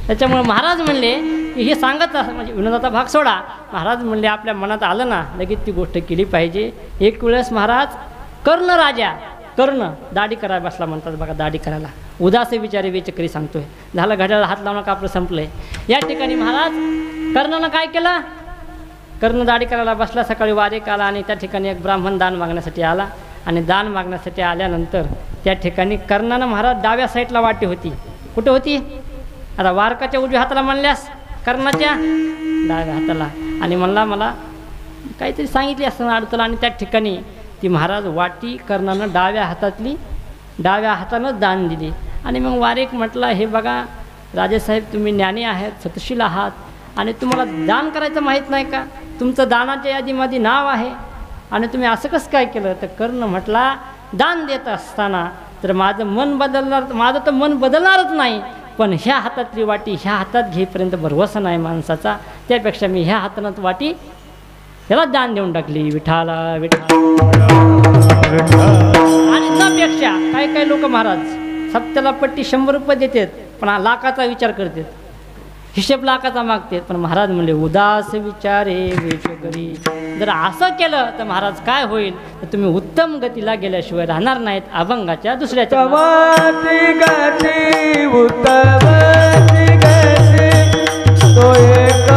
त्याच्यामुळे महाराज म्हणले की हे सांगत म्हणजे विनोदाचा भाग सोडा. महाराज म्हणले आपल्या मनात आलं ना लगेच ती गोष्ट केली पाहिजे. एक वेळेस महाराज कर्ण राजा, कर्ण दाढी करायला बसला म्हणतात बघा, दाढी करायला. उदास विचारे वेचकरी सांगतोय. झालं, घड्याला हात लावणं का आपलं संपलंय. या ठिकाणी महाराज कर्णानं काय केलं, कर्ण दाढी करायला बसला. सकाळी वारेक आला आणि त्या ठिकाणी एक ब्राह्मण दान मागण्यासाठी आला. आणि दान मागण्यासाठी आल्यानंतर त्या ठिकाणी कर्णानं महाराज डाव्या साईडला वाटी होती. कुठे होती? आता वारकाच्या उजव्या हाताला म्हणल्यास कर्णाच्या डाव्या हाताला. आणि म्हणला मला काहीतरी सांगितली असं अडचला. आणि त्या ठिकाणी ती महाराज वाटी कर्णानं डाव्या हातानं दान दिली. आणि मग वारेक म्हटला हे बघा राजेसाहेब, तुम्ही ज्ञानी आहेत, सतशील आहात, आणि तुम्हाला दान करायचं माहीत नाही का? तुमचं दानाच्या यादीमध्ये नाव आहे आणि तुम्ही असं कसं काय केलं? तर कर्ण म्हटला दान देत असताना तर माझं मन तर मन बदलणारच नाही, पण ह्या हातातली वाटी ह्या हातात घेईपर्यंत भरवसा नाही माणसाचा, त्यापेक्षा मी ह्या हातानं वाटी त्याला दान देऊन टाकली. विठाला विठाला. आणि त्यापेक्षा काही लोक महाराज सप्त्याला पट्टी 100 रुपये देतात, पण हा लाखाचा विचार करतात, हिशेब लाखाचा मागतात. पण महाराज म्हणले उदास विचारे वेच करी. जर असं केलं तर महाराज काय होईल, तर तुम्ही उत्तम गतीला गेल्याशिवाय राहणार नाहीत, अभंगाच्या दुसऱ्याच्या. तो एक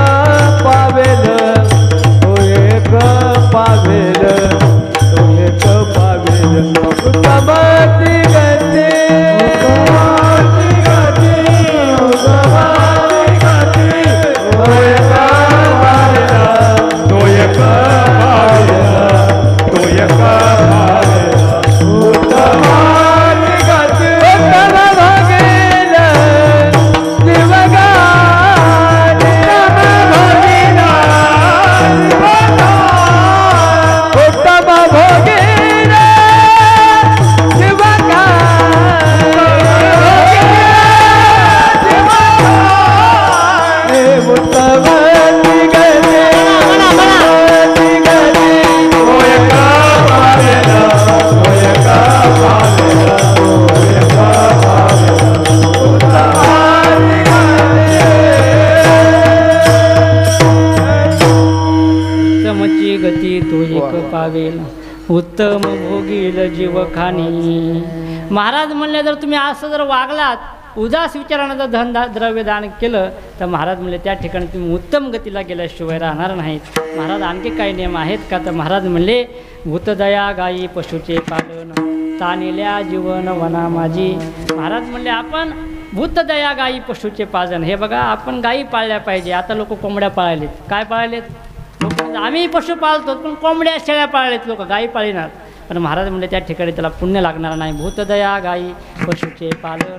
पावेल, तो एक पावेल, तो एक पावेल. उत्तमती गती, उत्तम भोगील जीवखानी. महाराज म्हणले जर तुम्ही असं जर वागलात, उदास विचारानं जर धन द्रव्य दान केलं, तर महाराज म्हणले त्या ठिकाणी तुम्ही उत्तम गतीला गेल्याशिवाय राहणार नाहीत. महाराज आणखी काही नियम आहेत का? तर महाराज म्हणले भूतदया गायी पशुचे पालन, तानिल्या जीवन वना माझी. महाराज म्हणले आपण भूतदया गायी पशुचे पालन, हे बघा आपण गायी पाळल्या पाहिजे. आता लोक कोंबड्या पाळलेत. काय पाळलेत? आम्ही पशु पाळतो, पण कोंबड्या शेळ्या पाळलेत लोक, गायी पाळीनात. पण महाराज म्हणले त्या ठिकाणी त्याला पुण्य लागणार नाही. भूतदया गायी पशुचे पालन,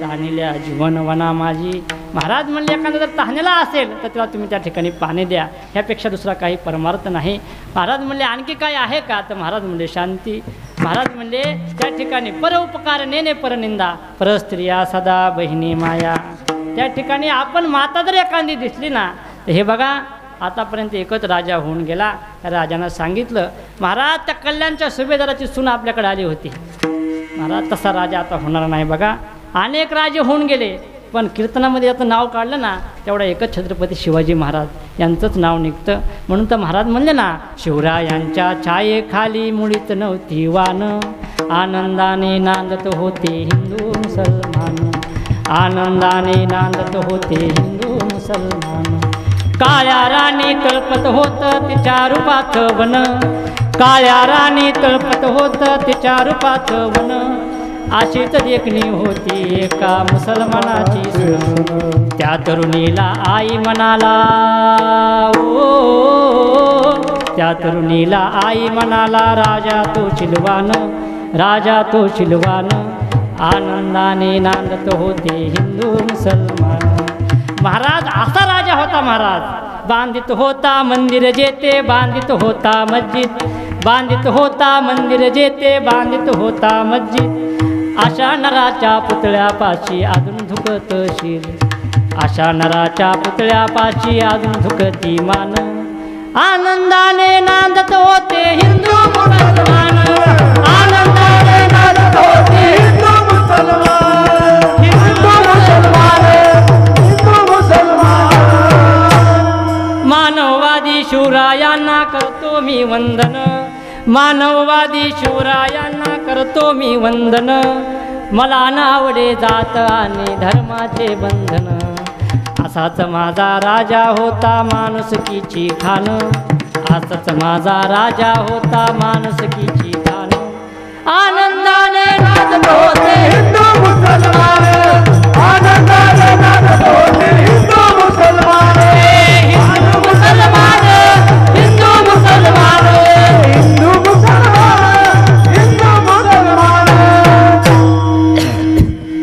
ताहनेल्या जीवन वना माझी. महाराज म्हणले एखादा जर ताहनेला असेल तर त्याला तुम्ही त्या ठिकाणी पाणी द्या, ह्यापेक्षा दुसरा काही परमार्थ नाही. महाराज म्हणले आणखी काय आहे का? तर महाराज म्हणले शांती. महाराज म्हणले त्या ठिकाणी परोपकार नेने परनिंदा, परस्त्रिया सदा बहिणी माया. त्या ठिकाणी आपण माता जर एखादी दिसली ना, तर हे बघा आतापर्यंत एकच राजा होऊन गेला. राजानं सांगितलं महाराज त्या कल्याणच्या सुभेदाराची सून आपल्याकडे आली होती. महाराज तसा राजा आता होणार नाही. बघा अनेक राजे होऊन गेले, पण कीर्तनामध्ये याचं नाव काढलं ना तेवढा एकच छत्रपती शिवाजी महाराज यांचंच नाव निघतं. म्हणून तर महाराज म्हणले ना शिवरायांच्या छायेखाली मुळीच नव्हती वान, आनंदाने नांदत होते हिंदू मुसलमान, आनंदाने नांदत होते हिंदू मुसलमान. काळ्या राणी तळपत होत तिच्या रूपात वन, काळ्या राणी तळपत होत तिच्या रूपात वन, अशीच देखणी होती एका मुसलमानाची सून. त्या तरुणीला आई म्हणाला, ओ त्या तरुणीला आई म्हणाला, राजा तो शिलवान, राजा तो शिलवान. आनंदाने नांदत होते हिंदू मुसलमान. महाराज असा राजा होता महाराज. बांधित होता मंदिर जेते, बांधित होता मस्जिद, बांधित होता मंदिर जेते, बांधित होता मस्जिद. अशा नराच्या पुतळ्यापाशी अजून झुकत शील, अशा नराच्या पुतळ्यापाशी अजून झुकती मान. आनंदाने नांदत होते हिंदू मुसलमान, आनंदाने नांदत होते हिंदू मुसलमान, हिंदू मुसलमान, हिंदू मुसलमान. मानववादी शिवरायांना करतो मी वंदन, मानववादी शिवरायांना करतो मी वंदन. मला नावडे जात आणि धर्माचे बंधन. असाच माझा राजा होता माणुसकीची खान, असाच माझा राजा होता माणुसकीची खान. आनंदाने नाचत होते हिंदू मुसलमान, आनंदाने नाचत होते हिंदू मुसलमान, हिंदू मुसलमान, हिंदू मुसलमान, हिंदू मुसलमान, हिंदू मुसलमान.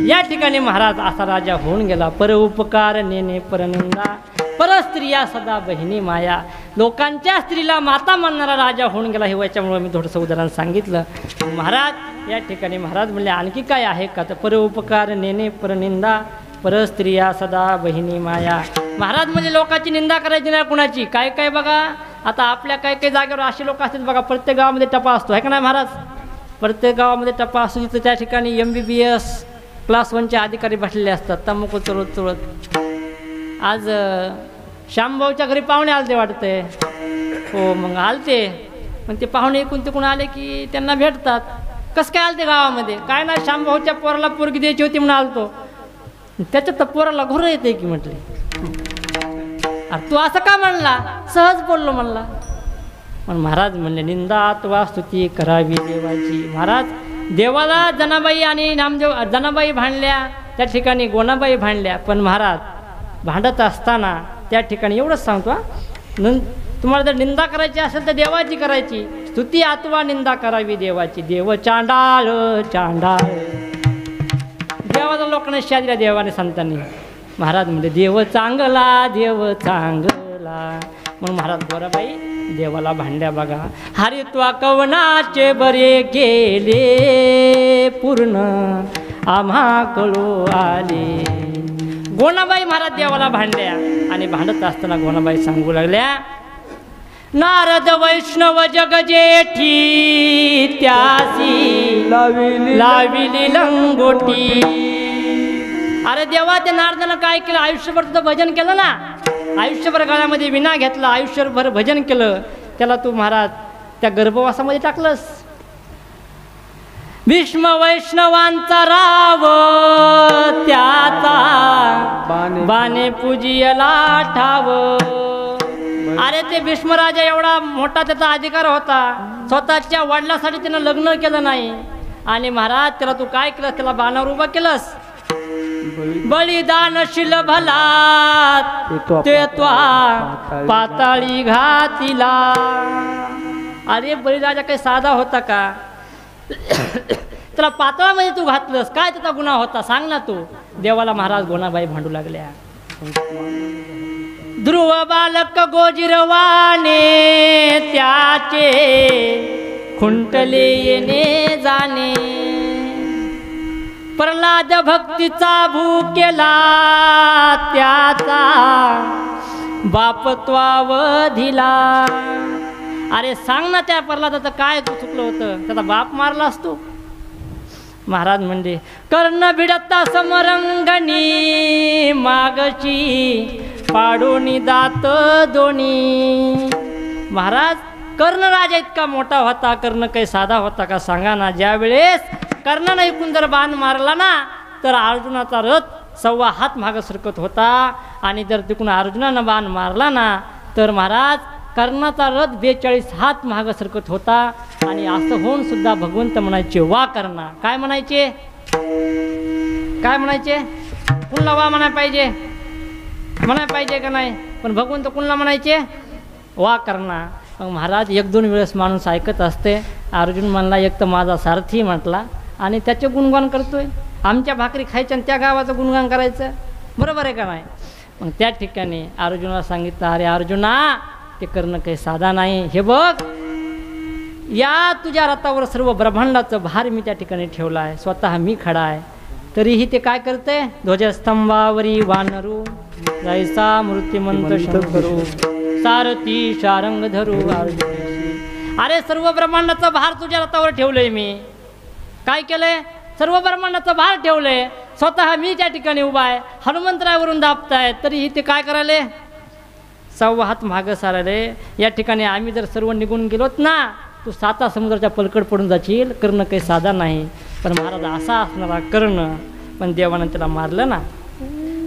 या ठिकाणी महाराज असा राजा होऊन गेला. पर उपकार नेने परनिंदा, पर स्त्रिया सदा बहिणी माया. लोकांच्या स्त्रीला माता मानणारा राजा होऊन गेला. हे याच्यामुळे मी थोडंसं उदाहरण सांगितलं. महाराज या ठिकाणी महाराज म्हणले आणखी काय आहे का, तर पर उपकार नेने परनिंदा, पर स्त्रिया सदा बहिणी माया. महाराज म्हणजे लोकांची निंदा करायची नाही कुणाची. काय काय बघा आता आपल्या काही काही जागेवर असे लोक असतात बघा, प्रत्येक गावामध्ये टपा असतो आहे का नाही महाराज. प्रत्येक गावामध्ये टपा असतो. तिथं त्या ठिकाणी MBBS क्लास 1चे अधिकारी बसलेले असतात तंबाखू चोळत चोळत. आज श्यामभाऊच्या घरी पाहुणे आलते वाटते. हो मग आलते. मग ते पाहुणे इकून तिकून आले की त्यांना भेटतात. कसं काय आलते गावामध्ये, काय ना श्यामभाऊच्या पोराला पोरगी द्यायची होती म्हणून आलतो. त्याच्यात तर पोराला घोर येते की म्हटले. अरे तू असं का म्हणला, सहज बोललो म्हणला. पण महाराज म्हणले निंदा अथवा स्तुती करावी देवाची. महाराज देवाला जनाबाई आणि नामदेव जनाबाई भांडल्या, त्या ठिकाणी गोनाबाई भांडल्या. पण महाराज भांडत असताना त्या ठिकाणी एवढंच सांगतो, तुम्हाला जर निंदा करायची असेल तर देवाची करायची, स्तुती अथवा निंदा करावी देवाची. देव चांडाळ चांडाळ, देवाचा लोकांना शिया दिल्या देवाने संतांनी. महाराज म्हणजे देव चांगला, देव चांगला. मग महाराज गोराबाई देवाला भांड्या बघा. हरित्वा कवनाचे बरे केले पूर्ण आम्हा कळू आले. गोनाबाई महाराज देवाला भांडल्या आणि भांडत असताना गोनाबाई सांगू लागल्या, नारद वैष्णव जग जेठी त्यासी लाविली लंगोटी. अरे देवा त्या नारदानं काय केलं, आयुष्यभर तुझं भजन केलं ना, आयुष्यभर गळ्यामध्ये विना घेतला, आयुष्यभर भजन केलं, त्याला तू महाराज त्या गर्भवासामध्ये टाकलंस. भीष्म वैष्णवांचा राव त्याचा बाणे पूजियला ठाव. अरे ते भीष्मराजा एवढा मोठा त्याचा अधिकार होता, स्वतःच्या वडिलासाठी त्यानं लग्न केलं नाही आणि महाराज त्याला तू काय केलंस, त्याला बाणावर उभा केलंस. बलिदानशील भला ते त्वा पाताळी घातिला. अरे बलिराजा काही साधा होता का, त्याला पाताळामध्ये तू घातलंस, काय त्याचा गुन्हा होता सांग ना तू. देवाला महाराज गोनाबाई भांडू लागल्या. ध्रुव बालक गोजिरवाने त्याचे खुंटले येणे जाणे. प्रल्हाद भक्तीचा भूकेला त्याचा बापत्वावधीला. अरे सांग ना त्या प्रल्हादाचं काय चुकलं होतं, त्याचा बाप मारला असतो. महाराज म्हणजे कर्ण भिडता समरंगणी मागची पाडोनी दात दोन्ही. महाराज कर्ण राजा इतका मोठा होता, कर्ण काही साधा होता का सांगा ना. ज्या वेळेस कर्णानं ऐकून जर बाण मारला ना तर अर्जुनाचा रथ सव्वा हात मागं सरकत होता आणि जर तिकडून अर्जुनानं बाण मारला ना तर महाराज कर्णाचा रथ 42 हात मागं सरकत होता. आणि असं होऊन सुद्धा भगवंत म्हणायचे वा कर्णा. काय म्हणायचे? काय म्हणायचे? कुणला वा म्हणाय पाहिजे का नाही? पण भगवंत कुणला म्हणायचे? वा कर्णा. मग महाराज 1-2 वेळेस माणूस ऐकत असते. अर्जुन म्हणला एक तर माझा सारथी म्हटला आणि त्याचे गुणगान करतोय. आमच्या भाकरी खायच्या आणि त्या गावाचं गुणगान करायचं, बरोबर आहे का नाही? मग त्या ठिकाणी अर्जुनाला सांगितलं अरे अर्जुना ते करणं काही साधा नाही. हे बघ या तुझ्या रथावर सर्व ब्रह्मांडाचं भार मी त्या ठिकाणी ठेवला आहे, स्वतः मी खडा आहे, तरीही ते काय करते? ध्वजस्तंभावरी वानरू जैसा मृत्युमंत शंकरू सारथी शारंग धरू अर्जुन. अरे सर्व ब्रह्मांडाचा भार तुझ्या रथावर ठेवलंय मी. काय केलंय? सर्व ब्रह्मांडाचा भार ठेवलंय, स्वतः मी त्या ठिकाणी उभा आहे. हनुमंतरावरून दाबताय तरीही ते काय करायले? सव्वा हात मागं सारायले. या ठिकाणी आम्ही जर सर्व निघून गेलोत ना तू 7 समुद्राच्या पलकड पडून जाशील. कर्ण काही साधा नाही. पण महाराज असा असणारा कर्ण, पण देवानं त्याला मारलं ना.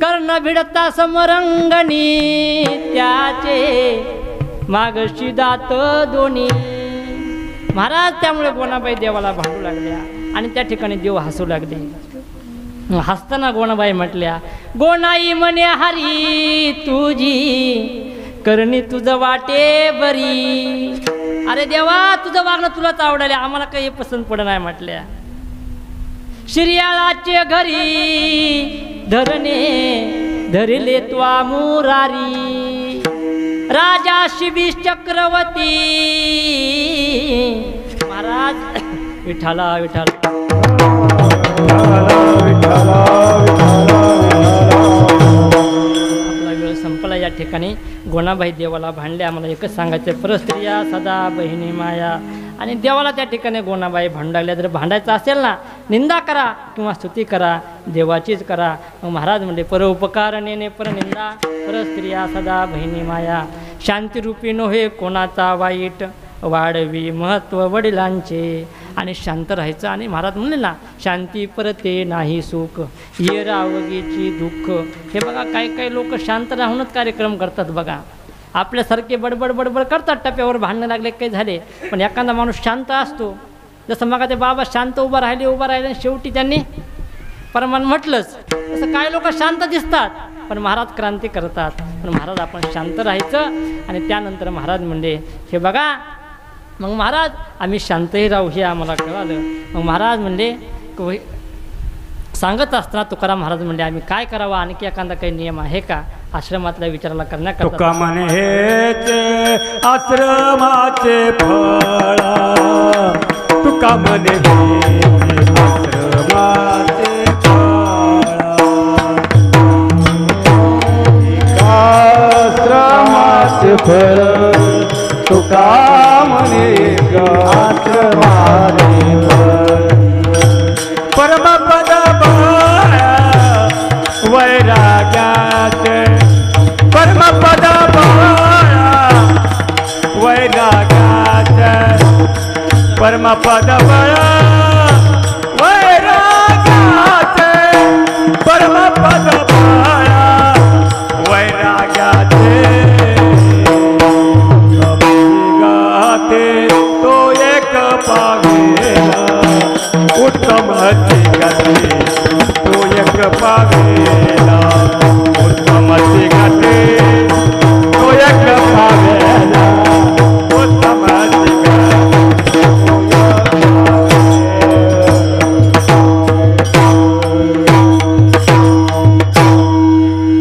कर्ण भिडता समरंगणी त्याचे मागशी दात दोन्ही. महाराज त्यामुळे गोणाबाई देवाला भांडू लागल्या आणि त्या ठिकाणी देव हसू लागले. हसताना गोणाबाई म्हटल्या गोणाई म्हणे हरी तुझी करणी तुझं वाटे बरी. अरे देवा तुझं वागणं तुलाच आवडायला, आम्हाला काही पसंत पड नाही म्हटल्या. शिर्याळाचे घरी धरणे धरले त्वा मुरारी राजा शिबीस चक्रवर्ती. महाराज विठाला विठाला आपला वेळ संपला. या ठिकाणी गोणाबाई देवाला भांडल्या. आम्हाला एकच सांगायचं परस्त्रिया सदा बहिणी माया. आणि देवाला त्या ठिकाणी गोणाबाई भांडू लागल्या. जर भांडायचं असेल ना निंदा करा किंवा स्तुती करा, देवाचीच करा. मग महाराज म्हणले परोपकार नेने परनिंदा परस्त्रिया सदा बहिणी माया. शांतिरूपी नव्हे कोणाचा वाईट वाढवी महत्त्व वडिलांचे. आणि शांत राहायचं. आणि महाराज म्हणले ना शांती परते नाही सुख ये रावगीची दुःख. हे बघा काही लोक शांत राहूनच कार्यक्रम करतात बघा. आपल्यासारखे बडबड बडबड करतात, टप्प्यावर भांडणं लागले काही झाले. पण एखादा माणूस शांत असतो. जसं मग ते बाबा शांत उभा राहिले आणि शेवटी त्यांनी परमान म्हटलंच. तसं काही लोक शांत दिसतात पण महाराज क्रांती करतात. पण महाराज आपण शांत राहायचं. आणि त्यानंतर महाराज म्हणले हे बघा मग महाराज आम्ही शांतही राहू हे आम्हाला कळालं. मग महाराज म्हणले सांगत असताना तुकाराम महाराज म्हणले आम्ही काय करावं, आणखी एखादा काही नियम आहे का आश्रमातल्या विचाराला करण्याकरता? तुका म्हणे हेच आश्रमाचे फळ. तुका म्हणे आश्रमाचे आश्रमाचे फळ. तुका म्हणे आश्रमाचे फळ. परमपद वैराग्याचे परमपद वैराग्याचे परमपद वैराग्याचे परमपद वैराग्याचे गाते तो एक पावेला उत्तम गती तो एक पावेला उत्तम गती तो एक पावेला उत्तम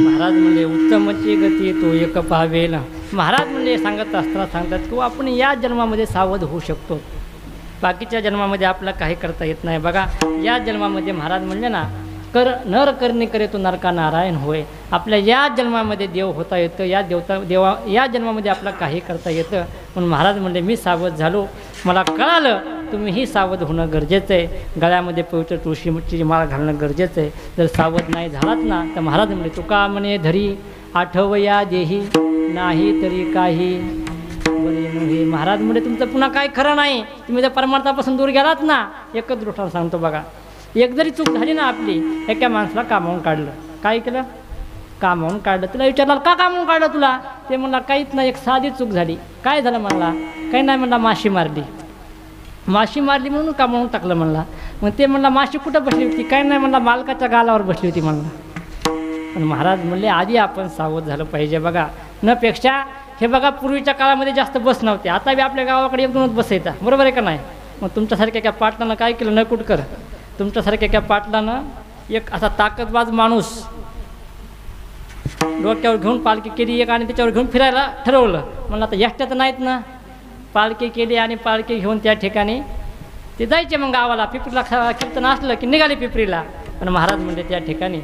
महाराज म्हणले उत्तमची गती तो एक पावेल. महाराज म्हणले सांगत असताना सांगतात की आपण या जन्मामध्ये सावध होऊ शकतो, बाकीच्या जन्मामध्ये आपल्याला काही करता येत नाही. बघा या जन्मामध्ये महाराज म्हणले ना नर करणे करे तो नरका नारायण होय. आपल्या या जन्मामध्ये देव होता येतं, या जन्मामध्ये आपल्याला काही करता येतं. म्हणून महाराज म्हणले मी सावध झालो, मला कळालं तुम्हीही सावध होणं गरजेचं आहे. गळ्यामध्ये पवित्र तुळशीची माळ घालणं गरजेचं आहे. जर सावध नाही झालात ना तर महाराज म्हणले तुका म्हणे धरी आठवया देही नाही तरी काही बरे नव्हे. महाराज म्हणजे तुमचं पुन्हा काय खरं नाही. तुम्ही जर परमार्थापासून दूर गेलात ना, एकच दृष्टांत सांगतो बघा. एक जरी चूक झाली ना आपली, एका माणसाला कामावून काढलं काय केलं? कामावून काढलं. तुला विचारलं का कामावून काढलं तुला? ते म्हणला काहीच नाही, एक साधी चूक झाली. काय झालं म्हणला? काही नाही म्हणला, माशी मारली. माशी मारली म्हणून कामावून टाकलं म्हणला. मग ते म्हणला माशी कुठं बसली होती? काही नाही म्हणला, मालकाच्या गालावर बसली होती म्हणला. पण महाराज म्हणले आधी आपण सावध झालं पाहिजे. बघा न पेक्षा हे बघा पूर्वीच्या काळामध्ये जास्त बस नव्हते. आता बी आपल्या गावाकडे एक दोनच बस येतात, बरोबर आहे का नाही? मग तुमच्यासारख्या एका पाटलानं काय केलं न कुटकर, तुमच्यासारख्या एका पाटलानं एक असा ताकदबाज माणूस डोक्यावर घेऊन पालखी केली एक आणि त्याच्यावर घेऊन फिरायला ठरवलं. म्हणलं आता एकट्या तर नाहीत ना. पालखी केली आणि पालखी घेऊन त्या ठिकाणी ते जायचे मग गावाला. पिपरीला कीर्तन असलं की निघाले पिपरीला. पण महाराज म्हणले त्या ठिकाणी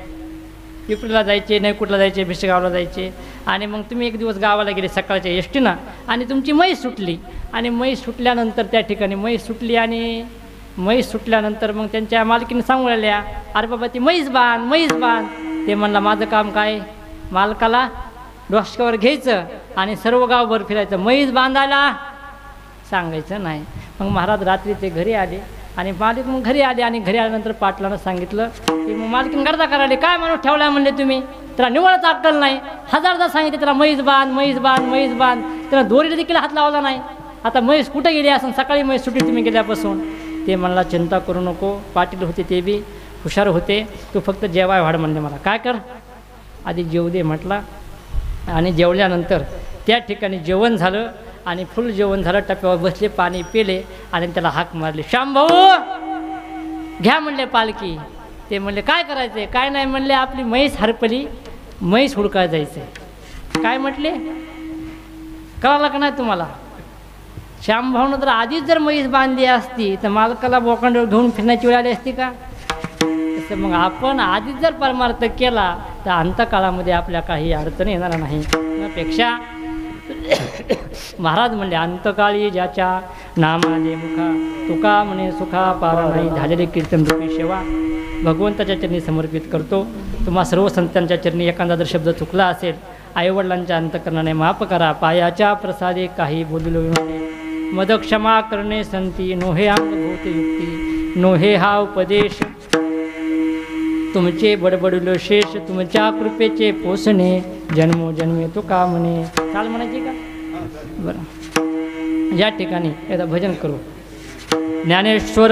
पिपरीला जायचे, नैकुटला जायचे, भिष्टगावला जायचे. आणि मग तुम्ही एक दिवस गावाला गेले सकाळच्या एसटीनं आणि तुमची म्हैस सुटली. आणि म्हैस सुटल्यानंतर त्या ठिकाणी म्हैस सुटली आणि म्हैस सुटल्यानंतर मग त्यांच्या मालकीने सांगू राहिल्या, अरे बाबा ती म्हैस बांध, म्हैस बांध. ते म्हणलं माझं काम काय? मालकाला डोसक्यावर घ्यायचं आणि सर्व गावभर फिरायचं, म्हैस बांधायला सांगायचं नाही. मग महाराज रात्री ते घरी आले आणि मालिक मग घरी आले. आणि घरी आल्यानंतर पाटलानं सांगितलं की मग मालकीन गर्दा करायला, काय माणूस ठेवला म्हणले तुम्ही? त्याला निवडच अक्कल नाही. हजारदा सांगितलं त्याला म्हैस बांध, म्हैस बांध, म्हैस बांध. त्याला दोरीला देखील हात लावला नाही. आता म्हैस कुठे गेली असं? सकाळी म्हैस सुटी तुम्ही गेल्यापासून. ते म्हणला चिंता करू नको. पाटील होते ते बी हुशार होते. तू फक्त जेवाय वाढ म्हणले. मला काय कर आधी जेवू दे म्हटला. आणि जेवल्यानंतर त्या ठिकाणी जेवण झालं आणि फुल जेवण झालं. टप्प्यावर बसले, पाणी पिले आणि त्याला हाक मारली, श्याम भाऊ घ्या म्हणले पालखी. ते म्हणले काय करायचे? काय नाही म्हणले, आपली म्हैस हरपली, म्हैस हुडकाय जायचं. काय म्हटले? कळालं का नाही तुम्हाला? श्याम भाऊनं जर आधीच जर म्हैस बांधली असती तर मालकाला बोकांडीवर घेऊन फिरण्याची वेळ आली असती का? तसं मग आपण आधीच जर परमार्थ केला तर अंतकाळामध्ये आपल्या काही अडचणी येणार नाही. त्यापेक्षा महाराज म्हणले अंतकाळी ज्याच्या नामाने मुखा तुका म्हणे सुखा पारा नाही, झालेले कीर्तन रूपी सेवा भगवंताच्या चरणी समर्पित करतो. तुम्हा सर्व संतांच्या चरणी एखादा जर शब्द चुकला असेल, आईवडिलांच्या अंतकरणाने माफ करा. पायाच्या प्रसादे काही बोललो मद क्षमा करणे संती, नोहे अंगभूत युक्ती, नोहे हा उपदेश तुमचे बडबडलो शेष, तुमच्या कृपेचे पोषणे जन्मोजन्मी तुका म्हणे. चाल म्हणायची का? बरं या ठिकाणी एकदा भजन करू. ज्ञानेश्वर